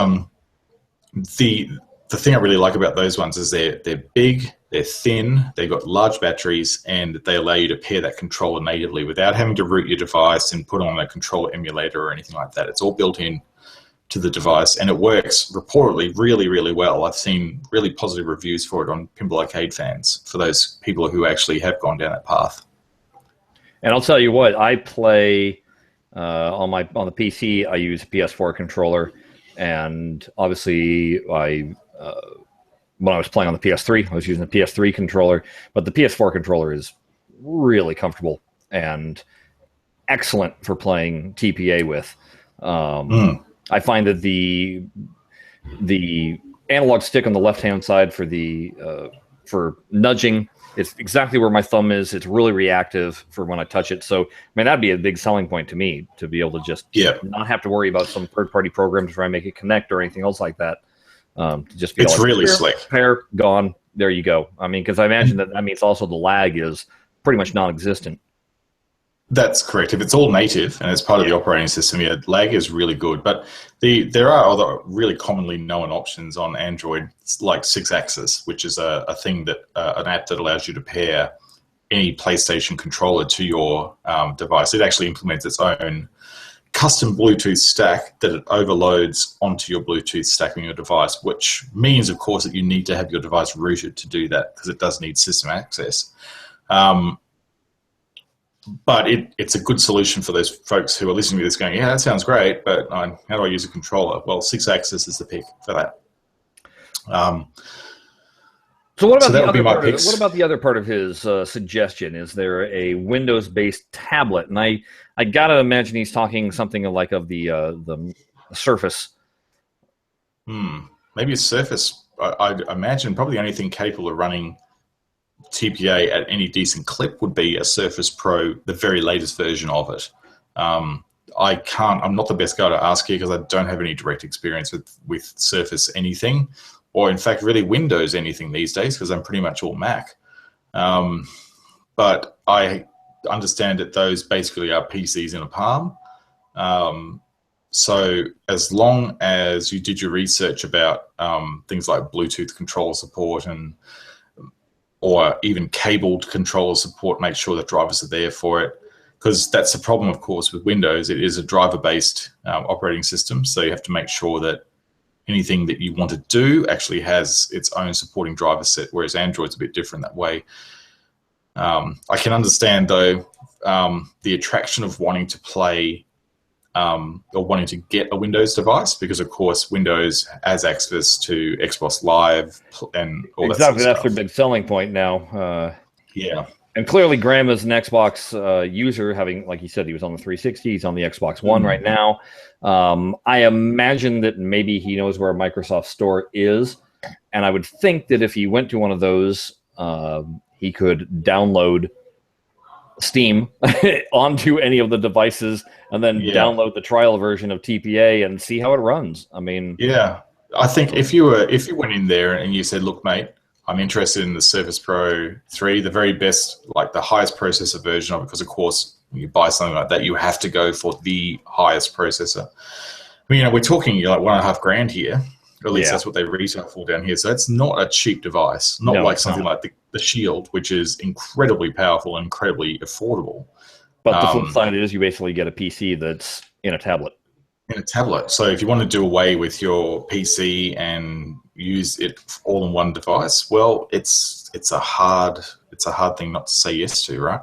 Speaker 2: the thing I really like about those ones is they're big, they're thin, they've got large batteries, and they allow you to pair that controller natively without having to root your device and put on a controller emulator or anything like that. It's all built in to the device, and it works reportedly really, really well. I've seen really positive reviews for it on Pinball Arcade fans, for those people who actually have gone down that path.
Speaker 1: And I'll tell you what, I play On the PC, I use a PS4 controller, and obviously, when I was playing on the PS3, I was using the PS3 controller. But the PS4 controller is really comfortable and excellent for playing TPA with. I find that the analog stick on the left-hand side for nudging, it's exactly where my thumb is. It's really reactive for when I touch it. So, I mean, that'd be a big selling point to me, to be able to just not have to worry about some third-party programs where I make it connect or anything else like that. To just feel
Speaker 2: it's really slick.
Speaker 1: Pair, gone, there you go. I mean, because I imagine that means also the lag is pretty much non-existent.
Speaker 2: That's correct. If it's all native and it's part of the operating system, lag is really good. But there are other really commonly known options on Android, like 6-axis, which is a thing that an app that allows you to pair any PlayStation controller to your device. It actually implements its own custom Bluetooth stack that it overloads onto your Bluetooth stack on your device, which means, of course, that you need to have your device rooted to do that, because it does need system access. But it's a good solution for those folks who are listening to this going, yeah, that sounds great, but how do I use a controller? Well, 6-axis is the pick for that.
Speaker 1: So what about what about the other part of his suggestion? Is there a Windows-based tablet? And I gotta imagine he's talking something like of the Surface.
Speaker 2: Maybe a Surface. I'd imagine probably the only thing capable of running TPA at any decent clip would be a Surface Pro, the very latest version of it. I'm not the best guy to ask here because I don't have any direct experience with Surface anything, or in fact really Windows anything these days, because I'm pretty much all Mac. But I understand that those basically are PCs in a palm. So as long as you did your research about things like Bluetooth controller support or even cabled controller support, make sure that drivers are there for it. Because that's the problem, of course, with Windows. It is a driver-based operating system, so you have to make sure that anything that you want to do actually has its own supporting driver set, whereas Android's a bit different that way. I can understand, though, the attraction of wanting to play or wanting to get a Windows device, because, of course, Windows has access to Xbox Live and all that sort of stuff.
Speaker 1: That's their big selling point now.
Speaker 2: Yeah.
Speaker 1: And clearly, Graham is an Xbox user, having, like he said, he was on the 360. He's on the Xbox One right now. I imagine that maybe he knows where a Microsoft Store is. And I would think that if he went to one of those, he could download Steam onto any of the devices and then download the trial version of TPA and see how it runs. I mean,
Speaker 2: yeah, I think if you went in there and you said, look, mate, I'm interested in the Surface Pro 3, the very best, like the highest processor version of it, because of course when you buy something like that, you have to go for the highest processor. I mean, we're talking like $1,500 here. Or at least that's what they retail for down here. So it's not a cheap device, not like something like the Shield, which is incredibly powerful and incredibly affordable.
Speaker 1: But the flip side is you basically get a PC that's in a tablet.
Speaker 2: In a tablet. So if you want to do away with your PC and use it all in one device, well, it's a hard thing not to say yes to, right?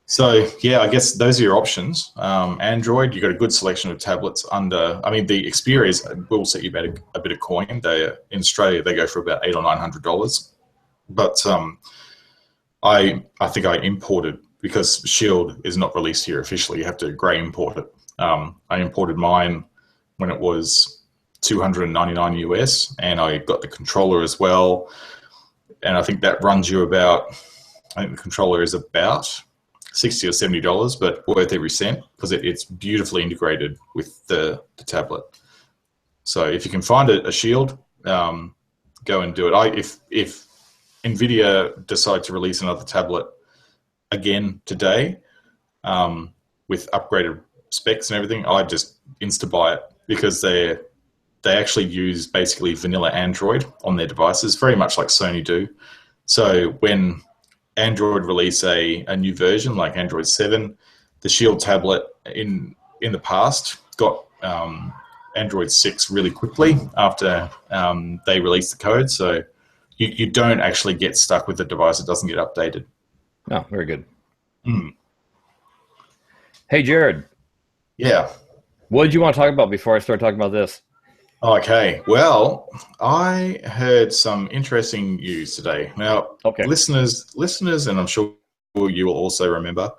Speaker 2: So yeah, I guess those are your options. Android, you've got a good selection of tablets under. I mean, the Xperias will set you about a bit of coin. In Australia, they go for about $800 or $900. But I think I imported, because Shield is not released here officially. You have to grey import it. I imported mine when it was $299 US, and I got the controller as well. And I think that runs you about. I think the controller is about $60 or $70, but worth every cent, because it's beautifully integrated with the tablet. So if you can find a Shield, go and do it. If NVIDIA decide to release another tablet again today with upgraded specs and everything, I just insta-buy it, because they actually use basically vanilla Android on their devices, very much like Sony do. So when Android release a new version like Android 7, the Shield tablet in the past got Android 6 really quickly after they released the code. So you don't actually get stuck with the device. It doesn't get updated.
Speaker 1: Oh, very good. Hey, Jared,
Speaker 2: Yeah.
Speaker 1: what did you want to talk about before I start talking about this?
Speaker 2: Okay. Well, I heard some interesting news today. Now,
Speaker 1: Okay.
Speaker 2: listeners, and I'm sure you will also remember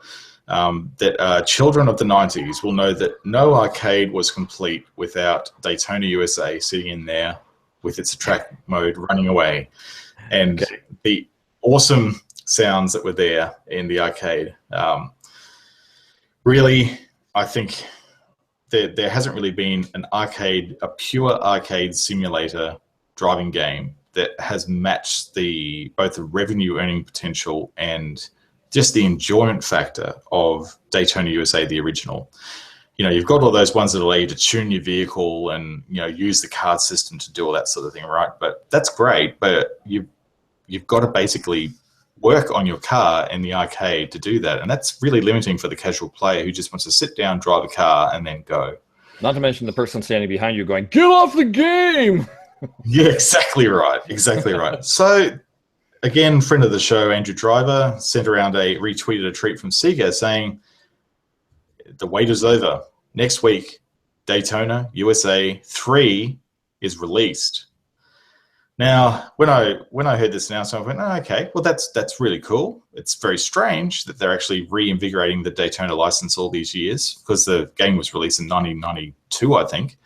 Speaker 2: that children of the '90s will know that no arcade was complete without Daytona USA sitting in there with its track mode running away, and
Speaker 1: Okay.
Speaker 2: the awesome sounds that were there in the arcade. Really, I think there hasn't really been a pure arcade simulator driving game that has matched both the revenue earning potential and just the enjoyment factor of Daytona USA, the original. You've got all those ones that allow you to tune your vehicle and, use the card system to do all that sort of thing, right? But that's great, but you've got to basically work on your car in the arcade to do that. And that's really limiting for the casual player who just wants to sit down, drive a car, and then go.
Speaker 1: Not to mention the person standing behind you going, "Get off the game!"
Speaker 2: Yeah, exactly right. Exactly right. So, again, friend of the show, Andrew Driver, retweeted a tweet from Sega saying, the wait is over. Next week, Daytona USA 3 is released. Now, when I heard this announcement, I went, oh, okay, well, that's really cool. It's very strange that they're actually reinvigorating the Daytona license all these years, because the game was released in 1992, I think.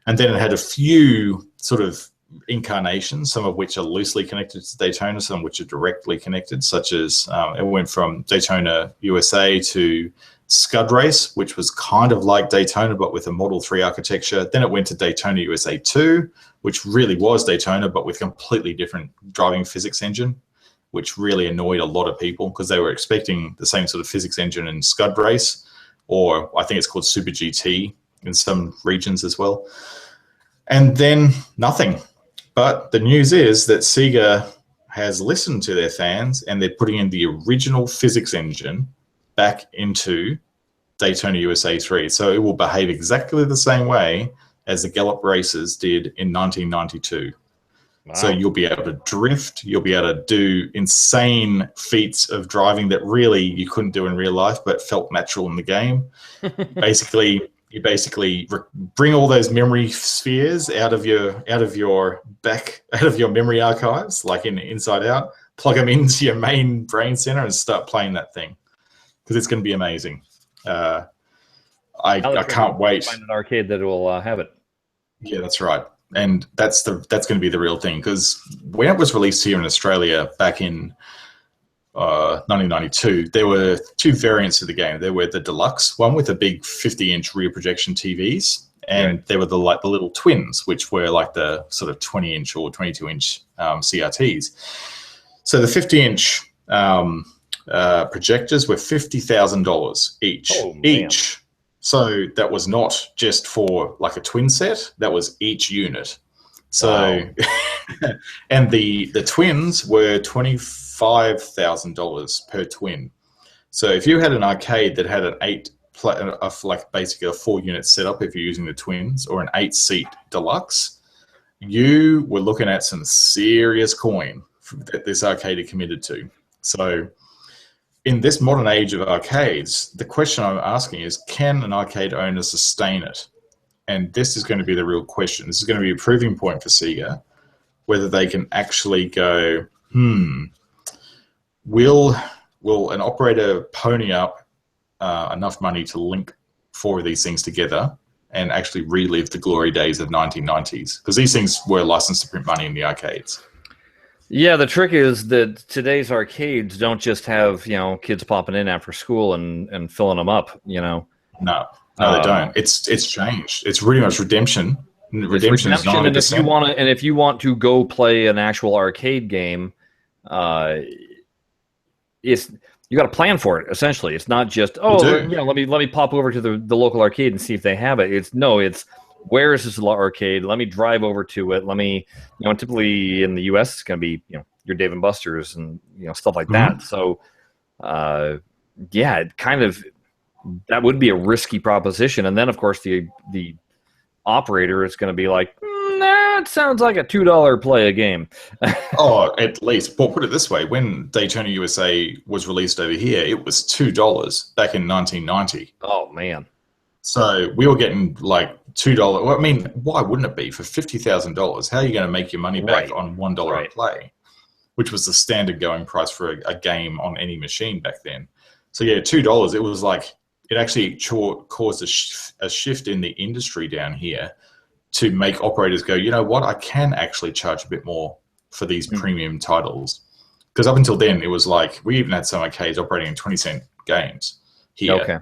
Speaker 2: And then it had a few sort of incarnations, some of which are loosely connected to Daytona, some of which are directly connected, such as it went from Daytona USA to Scud Race, which was kind of like Daytona, but with a Model 3 architecture. Then it went to Daytona USA 2, which really was Daytona, but with completely different driving physics engine, which really annoyed a lot of people because they were expecting the same sort of physics engine in Scud Race, or I think it's called Super GT in some regions as well. And then nothing. But the news is that Sega has listened to their fans, and they're putting in the original physics engine back into Daytona USA 3. So it will behave exactly the same way as the Gallup races did in 1992. Wow. So you'll be able to drift, you'll be able to do insane feats of driving that really you couldn't do in real life but felt natural in the game. You basically bring all those memory spheres out of your memory archives, like in Inside Out, plug them into your main brain center and start playing that thing, because it's going to be amazing. I can't wait.
Speaker 1: Find an arcade that will have it.
Speaker 2: Yeah, that's right, and that's going to be the real thing, because when it was released here in Australia back in 1992, there were two variants of the game. There were the deluxe one with the big 50-inch rear projection TVs, and there were the little twins, which were like the sort of 20-inch or 22-inch CRTs. So the 50-inch projectors were $50,000 each.
Speaker 1: Oh,
Speaker 2: each. So that was not just for like a twin set; that was each unit. So, wow. And the twins were $25,000 per twin. So if you had an arcade that had basically a 4-unit setup, if you're using the twins, or an 8-seat deluxe, you were looking at some serious coin that this arcade had committed to. So in this modern age of arcades, the question I'm asking is, can an arcade owner sustain it? And this is going to be the real question. This is going to be a proving point for Sega, whether they can actually go, will an operator pony up enough money to link 4 of these things together and actually relive the glory days of 1990s? Because these things were licensed to print money in the arcades.
Speaker 1: Yeah, the trick is that today's arcades don't just have, kids popping in after school and filling them up,
Speaker 2: No, they don't. It's changed. It's really much redemption. Redemption is 90%.
Speaker 1: And if you want to go play an actual arcade game, it's you got to plan for it. Essentially, it's not just let me pop over to the local arcade and see if they have it. It's where is this arcade? Let me drive over to it. Let me, typically in the U.S. it's going to be your Dave and Buster's and stuff like that. So, it kind of. That would be a risky proposition. And then, of course, the operator is going to be like, nah, that sounds like a $2 play a game.
Speaker 2: Oh, at least. Well, put it this way: when Daytona USA was released over here, it was $2 back in 1990.
Speaker 1: Oh man!
Speaker 2: So we were getting like $2. Well, I mean, why wouldn't it be for $50,000? How are you going to make your money back on $1 a play, which was the standard going price for a game on any machine back then? So yeah, $2. It was like it actually caused a shift in the industry down here to make operators go, you know what, I can actually charge a bit more for these premium titles. Because up until then, it was like we even had some arcades operating in 20-cent games here.
Speaker 1: Okay.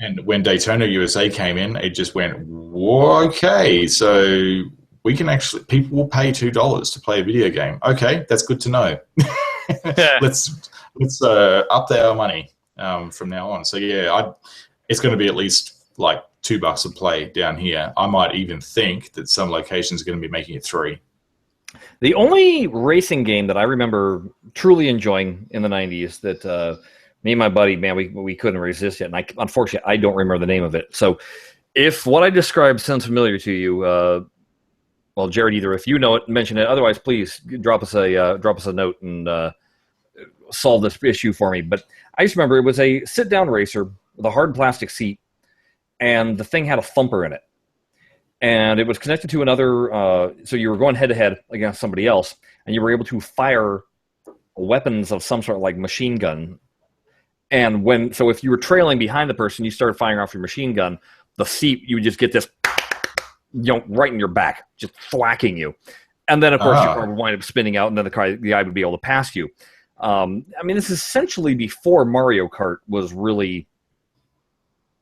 Speaker 2: And when Daytona USA came in, it just went, okay, so we can actually, people will pay $2 to play a video game. Okay, that's good to know. Let's up our money from now on. So yeah, it's going to be at least like $2 a play down here. I might even think that some locations are going to be making it $3.
Speaker 1: The only racing game that I remember truly enjoying in the 90s that me and my buddy, man, we couldn't resist it. And unfortunately, I don't remember the name of it. So if what I described sounds familiar to you, well, Jared, either if you know it, mention it. Otherwise, please drop us a note and solve this issue for me. But I just remember it was a sit-down racer with a hard plastic seat, and the thing had a thumper in it. And it was connected to another, so you were going head-to-head against somebody else, and you were able to fire weapons of some sort, like machine gun. And so if you were trailing behind the person, you started firing off your machine gun, the seat, you would just get this, right in your back, just thwacking you. And then, of course, your car would wind up spinning out, and then the guy would be able to pass you. I mean, this is essentially before Mario Kart was really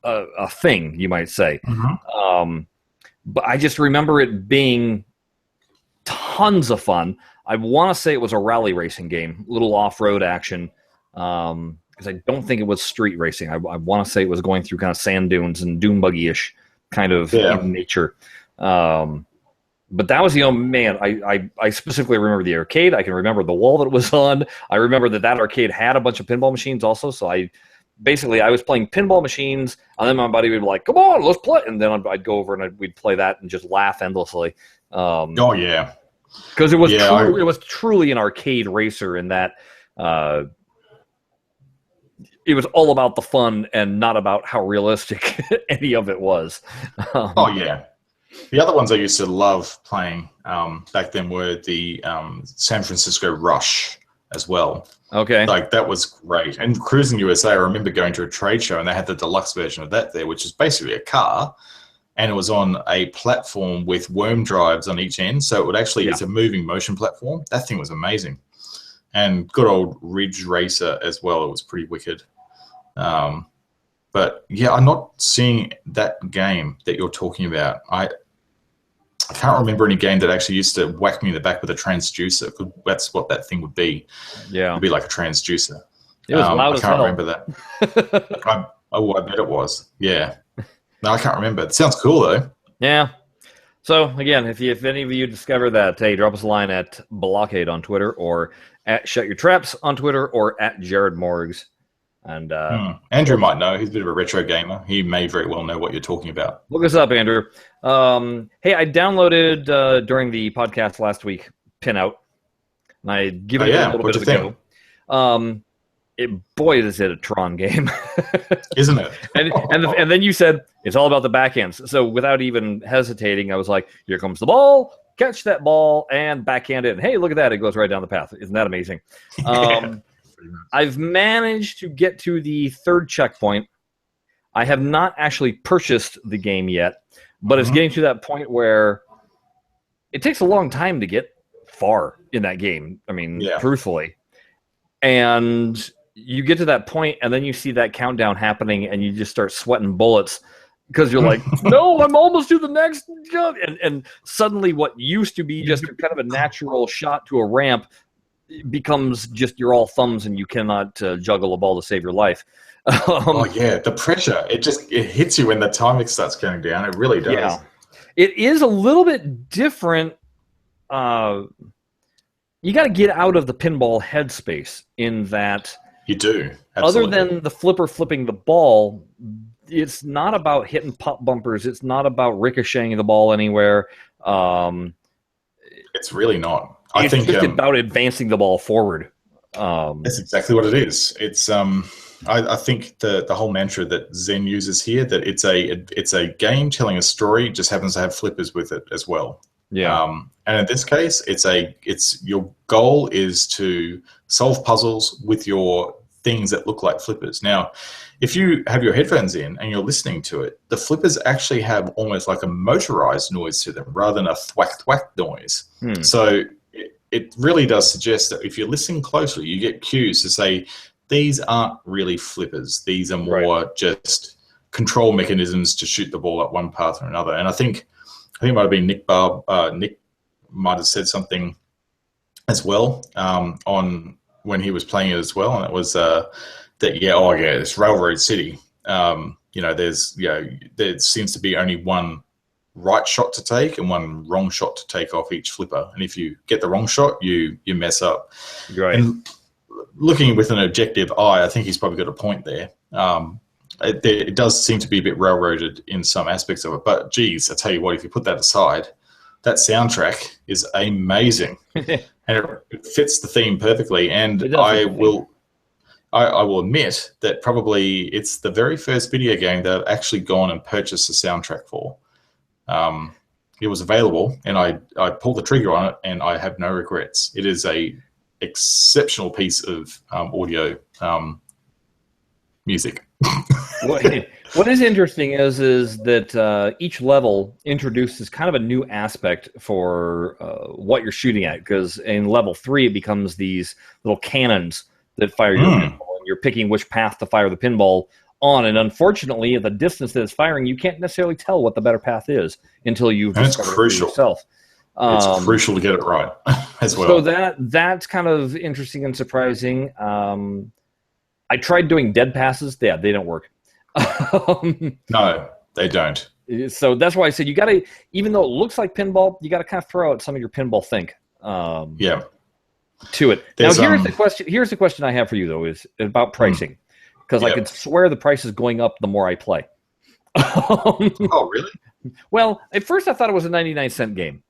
Speaker 1: a thing, you might say. But I just remember it being tons of fun. I want to say it was a rally racing game, little off-road action, because I don't think it was street racing. I want to say it was going through kind of sand dunes and dune buggy-ish kind of in nature. But that was man, I specifically remember the arcade. I can remember the wall that it was on. I remember that arcade had a bunch of pinball machines also, so I was playing pinball machines, and then my buddy would be like, come on, let's play. And then I'd go over and we'd play that and just laugh endlessly.
Speaker 2: Oh, yeah.
Speaker 1: Because it was truly an arcade racer in that it was all about the fun and not about how realistic any of it was.
Speaker 2: Oh, yeah. The other ones I used to love playing back then were the San Francisco Rush as well.
Speaker 1: Okay.
Speaker 2: Like, that was great. And Cruising USA, I remember going to a trade show, and they had the deluxe version of that there, which is basically a car, and it was on a platform with worm drives on each end. So it would actually, it's a moving motion platform. That thing was amazing. And good old Ridge Racer as well. It was pretty wicked. But yeah, I'm not seeing that game that you're talking about. I can't remember any game that actually used to whack me in the back with a transducer. That's what that thing would be. Yeah. It would be like a transducer.
Speaker 1: It was loud as hell.
Speaker 2: I can't remember that. I bet it was. Yeah. No, I can't remember. It sounds cool, though.
Speaker 1: Yeah. So, again, if any of you discover that, hey, drop us a line at BlahCade on Twitter, or at Shut Your Traps on Twitter, or at Jared Morgs. And
Speaker 2: Andrew might know. He's a bit of a retro gamer. He may very well know what you're talking about.
Speaker 1: Look us up, Andrew. Hey, I downloaded during the podcast last week Pinout, and I give it a little bit of a go. Boy, is it a Tron game,
Speaker 2: isn't it?
Speaker 1: and then you said it's all about the backhands. So without even hesitating, I was like, "Here comes the ball! Catch that ball and backhand it! And hey, look at that! It goes right down the path. Isn't that amazing?" I've managed to get to the third checkpoint. I have not actually purchased the game yet, but it's getting to that point where it takes a long time to get far in that game. I mean, truthfully. And you get to that point, and then you see that countdown happening, and you just start sweating bullets because you're like, no, I'm almost to the next jump. And suddenly what used to be just kind of a natural shot to a ramp becomes just you're all thumbs and you cannot juggle a ball to save your life.
Speaker 2: The pressure, it hits you when the timing starts counting down. It really does. Yeah.
Speaker 1: It is a little bit different. You got to get out of the pinball headspace in that
Speaker 2: you do. Absolutely.
Speaker 1: Other than the flipper flipping the ball, it's not about hitting pop bumpers. It's not about ricocheting the ball anywhere.
Speaker 2: It's really not. I
Speaker 1: It's
Speaker 2: think
Speaker 1: just about advancing the ball forward.
Speaker 2: that's exactly what it is. It's I think the whole mantra that Zen uses here, that it's a game telling a story, just happens to have flippers with it as well.
Speaker 1: Yeah.
Speaker 2: And in this case, it's your goal is to solve puzzles with your things that look like flippers. Now, if you have your headphones in and you're listening to it, the flippers actually have almost like a motorized noise to them rather than a thwack thwack noise. So it really does suggest that if you're listening closely, you get cues to say, these aren't really flippers. These are more just control mechanisms to shoot the ball up one path or another. And I think it might have been Nick might have said something as well on when he was playing it as well, and it was it's Railroad City. There seems to be only one right shot to take and one wrong shot to take off each flipper, and if you get the wrong shot, you mess up.
Speaker 1: Right.
Speaker 2: And looking with an objective eye, I think he's probably got a point there. It does seem to be a bit railroaded in some aspects of it, but geez, I tell you what, if you put that aside, that soundtrack is amazing, and it fits the theme perfectly. And I will admit that probably it's the very first video game that I've actually gone and purchased the soundtrack for. It was available, and I pulled the trigger on it, and I have no regrets. It is a exceptional piece of audio music.
Speaker 1: What is interesting is that each level introduces kind of a new aspect for what you're shooting at, because in level 3 it becomes these little cannons that fire your pinball, and you're picking which path to fire the pinball on, and unfortunately at the distance that it's firing, you can't necessarily tell what the better path is until you've discovered it for yourself.
Speaker 2: It's crucial to get it right as well.
Speaker 1: So that's kind of interesting and surprising. I tried doing dead passes. Yeah, they don't work.
Speaker 2: No, they don't.
Speaker 1: So that's why I said you got to, even though it looks like pinball, you got to kind of throw out some of your pinball think. To it. Now here's the question. Here's the question I have for you though, is about pricing, because I could swear the price is going up the more I play.
Speaker 2: Oh, really?
Speaker 1: Well, at first I thought it was a 99-cent game.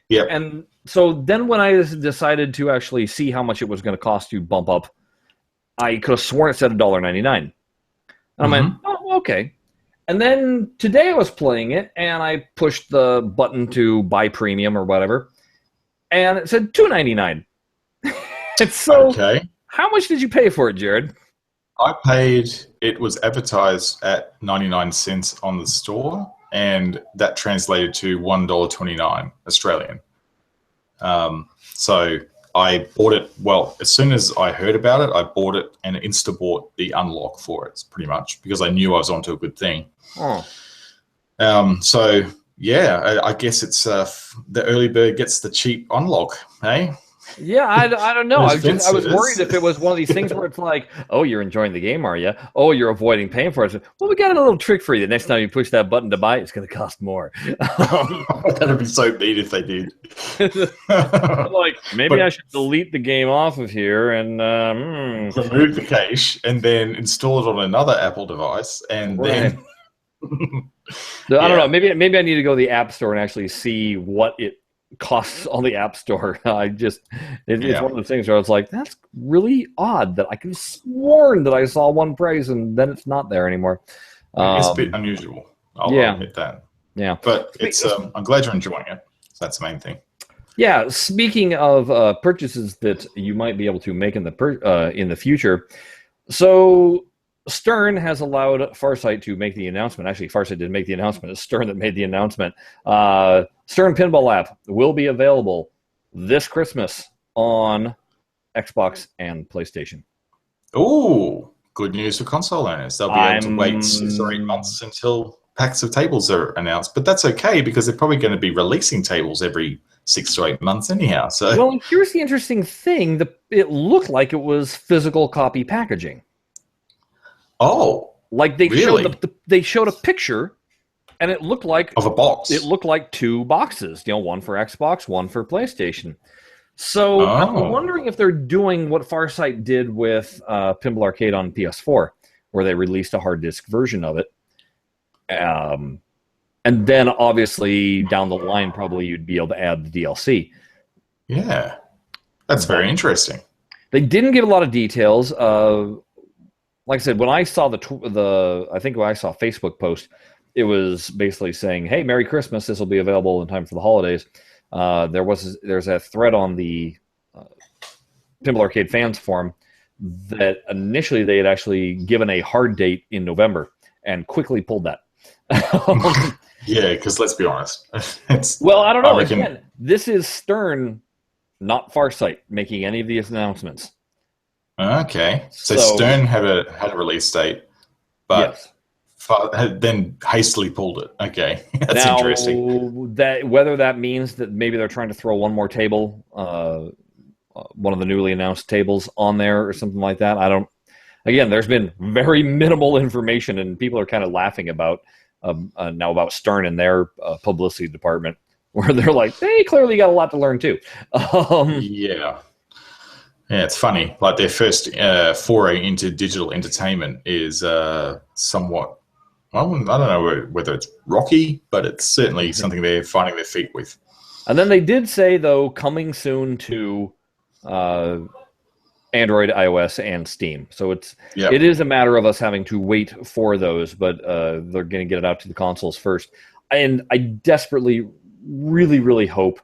Speaker 2: Yeah.
Speaker 1: And so then when I decided to actually see how much it was going to cost to bump up, I could have sworn it said $1.99. And I went, oh, okay. And then today I was playing it, and I pushed the button to buy premium or whatever, and it said $2.99. And so, how much did you pay for it, Jared?
Speaker 2: I paid, it was advertised at 99 cents on the store, and that translated to $1.29 Australian. So I bought it, well, as soon as I heard about it, I bought it and insta-bought the unlock for it, pretty much, because I knew I was onto a good thing. So, yeah, I guess it's the early bird gets the cheap unlock, hey?
Speaker 1: Yeah, I don't know. I was worried if it was one of these things where it's like, oh, you're enjoying the game, are you? Oh, you're avoiding paying for it. Well, we got a little trick for you. The next time you push that button to buy it, it's going to cost more.
Speaker 2: That'd be so neat if they did.
Speaker 1: Like, maybe I should delete the game off of here and
Speaker 2: remove the cache and then install it on another Apple device, and then.
Speaker 1: So, I don't know. Maybe I need to go to the App Store and actually see what it costs on the App Store. It's one of the things where I was like, that's really odd that I could have sworn that I saw one price and then it's not there anymore.
Speaker 2: It's a bit unusual. I'll admit that.
Speaker 1: Yeah,
Speaker 2: but it's I'm glad you're enjoying it. So that's the main thing.
Speaker 1: Yeah. Speaking of purchases that you might be able to make in the future, so Stern has allowed Farsight to make the announcement. Actually, Farsight didn't make the announcement. It's Stern that made the announcement. Stern Pinball app will be available this Christmas on Xbox and PlayStation.
Speaker 2: Oh, good news for console owners. They'll be able to wait 6 or 8 months until packs of tables are announced. But that's okay, because they're probably going to be releasing tables every 6 to 8 months anyhow. So,
Speaker 1: well, here's the interesting thing. It looked like it was physical copy packaging.
Speaker 2: Oh,
Speaker 1: like they
Speaker 2: really?
Speaker 1: showed a picture, and it looked like
Speaker 2: of a box.
Speaker 1: It looked like 2 boxes, one for Xbox, one for PlayStation. So I'm wondering if they're doing what Farsight did with Pinball Arcade on PS4, where they released a hard disk version of it, and then obviously down the line probably you'd be able to add the DLC.
Speaker 2: Yeah, that's very interesting.
Speaker 1: They didn't give a lot of details. Like I said, when I saw I think when I saw a Facebook post, it was basically saying, "Hey, Merry Christmas! This will be available in time for the holidays." There's a thread on the Pinball Arcade fans forum that initially they had actually given a hard date in November and quickly pulled that.
Speaker 2: Yeah, because let's be honest.
Speaker 1: Well, I don't know. Again, this is Stern, not Farsight, making any of these announcements.
Speaker 2: Okay, so Stern had a release date, but then hastily pulled it. Okay, that's interesting.
Speaker 1: Whether that means that maybe they're trying to throw one more table, one of the newly announced tables on there or something like that. I don't. Again, there's been very minimal information, and people are kind of laughing about now about Stern and their publicity department, where they're like, they clearly got a lot to learn too.
Speaker 2: Yeah, it's funny. Like their first foray into digital entertainment is somewhat, well, I don't know whether it's rocky, but it's certainly something they're finding their feet with.
Speaker 1: And then they did say, though, coming soon to Android, iOS, and Steam. So it is a matter of us having to wait for those, but they're going to get it out to the consoles first. And I desperately, really, really hope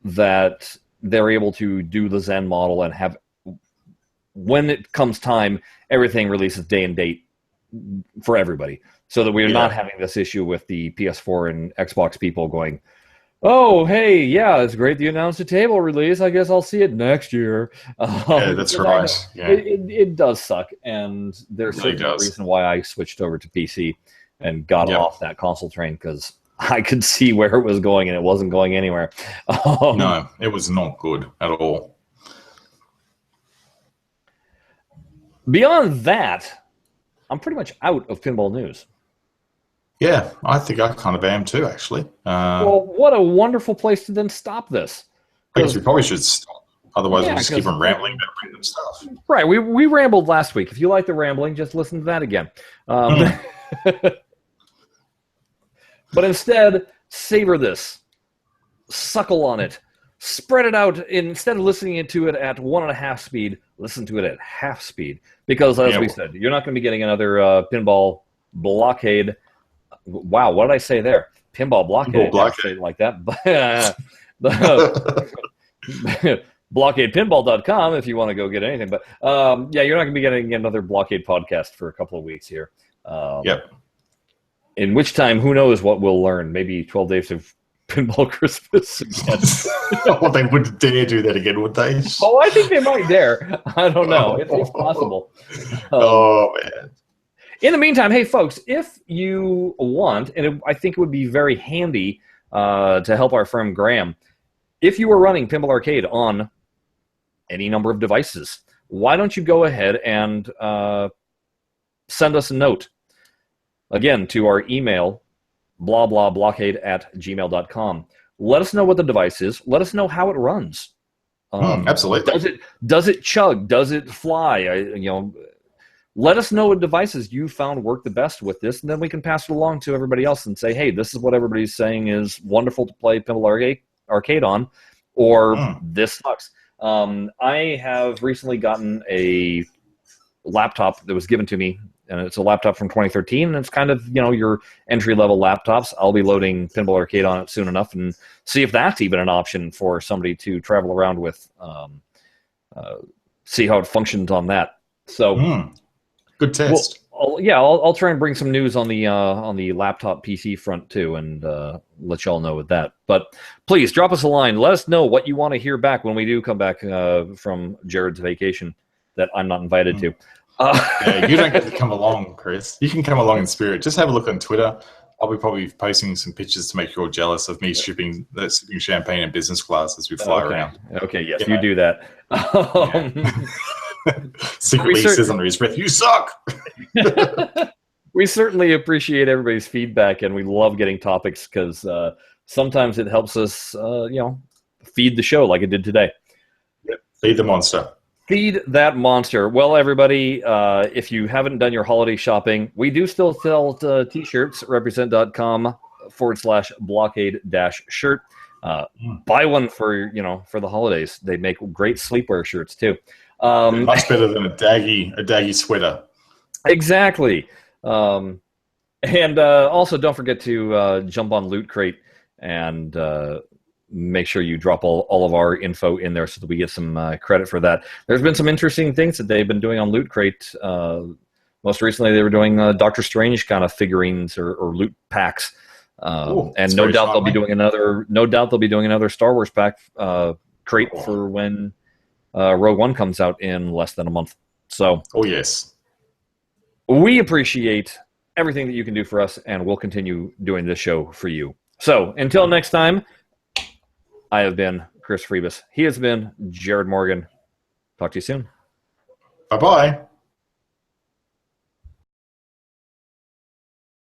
Speaker 1: that they're able to do the Zen model and have, when it comes time, everything releases day and date for everybody, so that we're not having this issue with the PS4 and Xbox people going, oh, hey, yeah, it's great that you announced a table release. I guess I'll see it next year.
Speaker 2: Yeah, that's right. Yeah.
Speaker 1: It does suck, and there's certainly a reason why I switched over to PC and got off that console train, because I could see where it was going, and it wasn't going anywhere.
Speaker 2: No, it was not good at all.
Speaker 1: Beyond that, I'm pretty much out of pinball news.
Speaker 2: Yeah, I think I kind of am too, actually.
Speaker 1: Well, what a wonderful place to then stop this.
Speaker 2: I guess we probably should stop. Otherwise, we'll just keep on rambling about random stuff.
Speaker 1: Right, we rambled last week. If you like the rambling, just listen to that again. But instead, savor this. Suckle on it. Spread it out. Instead of listening to it at 1.5 speed, listen to it at half speed. Because, as we said, you're not going to be getting another Pinball BlahCade. Wow, what did I say there? Pinball BlahCade.
Speaker 2: BlahCade.
Speaker 1: Say it like that. BlahCadePinball.com if you want to go get anything. But, you're not going to be getting another BlahCade podcast for a couple of weeks here. In which time, who knows what we'll learn? Maybe 12 days of Pinball Christmas again.
Speaker 2: Well, they wouldn't dare do that again, would they?
Speaker 1: Oh, I think they might dare. I don't know. It's possible.
Speaker 2: Oh, man.
Speaker 1: In the meantime, hey, folks, if you want, and I think it would be very handy to help our friend Graham, if you are running Pinball Arcade on any number of devices, why don't you go ahead and send us a note? Again, to our email, blahblahblockade@gmail.com. Let us know what the device is. Let us know how it runs.
Speaker 2: Absolutely.
Speaker 1: Does it chug? Does it fly? Let us know what devices you found work the best with this, and then we can pass it along to everybody else and say, hey, this is what everybody's saying is wonderful to play Pinball Arcade on, or this sucks. I have recently gotten a laptop that was given to me, and it's a laptop from 2013, and it's kind of, your entry-level laptops. I'll be loading Pinball Arcade on it soon enough and see if that's even an option for somebody to travel around with, see how it functions on that. So,
Speaker 2: good test.
Speaker 1: I'll try and bring some news on the laptop PC front too, and let y'all know with that. But please drop us a line. Let us know what you want to hear back when we do come back from Jared's vacation that I'm not invited to.
Speaker 2: You don't get to come along, Chris. You can come along in spirit. Just have a look on Twitter. I'll be probably posting some pictures to make you all jealous of me sipping champagne in business class as we fly around.
Speaker 1: Okay, yes, you do that.
Speaker 2: Secretly says under his breath, "You suck."
Speaker 1: We certainly appreciate everybody's feedback, and we love getting topics because sometimes it helps us, feed the show like it did today.
Speaker 2: Feed the monster.
Speaker 1: Feed that monster. Well, everybody, if you haven't done your holiday shopping, we do still sell t-shirts, represent.com/BlahCade-shirt. Buy one for the holidays. They make great sleepwear shirts too.
Speaker 2: Much better than a daggy sweater.
Speaker 1: Exactly. And also, don't forget to jump on Loot Crate and make sure you drop all of our info in there so that we get some credit for that. There's been some interesting things that they've been doing on Loot Crate. Most recently, they were doing Doctor Strange kind of figurines or loot packs. And no doubt they'll be doing another Star Wars pack crate for when Rogue One comes out in less than a month. So,
Speaker 2: yes,
Speaker 1: we appreciate everything that you can do for us, and we'll continue doing this show for you. So, until next time, I have been Chris Freebus. He has been Jared Morgan. Talk to you soon.
Speaker 2: Bye-bye.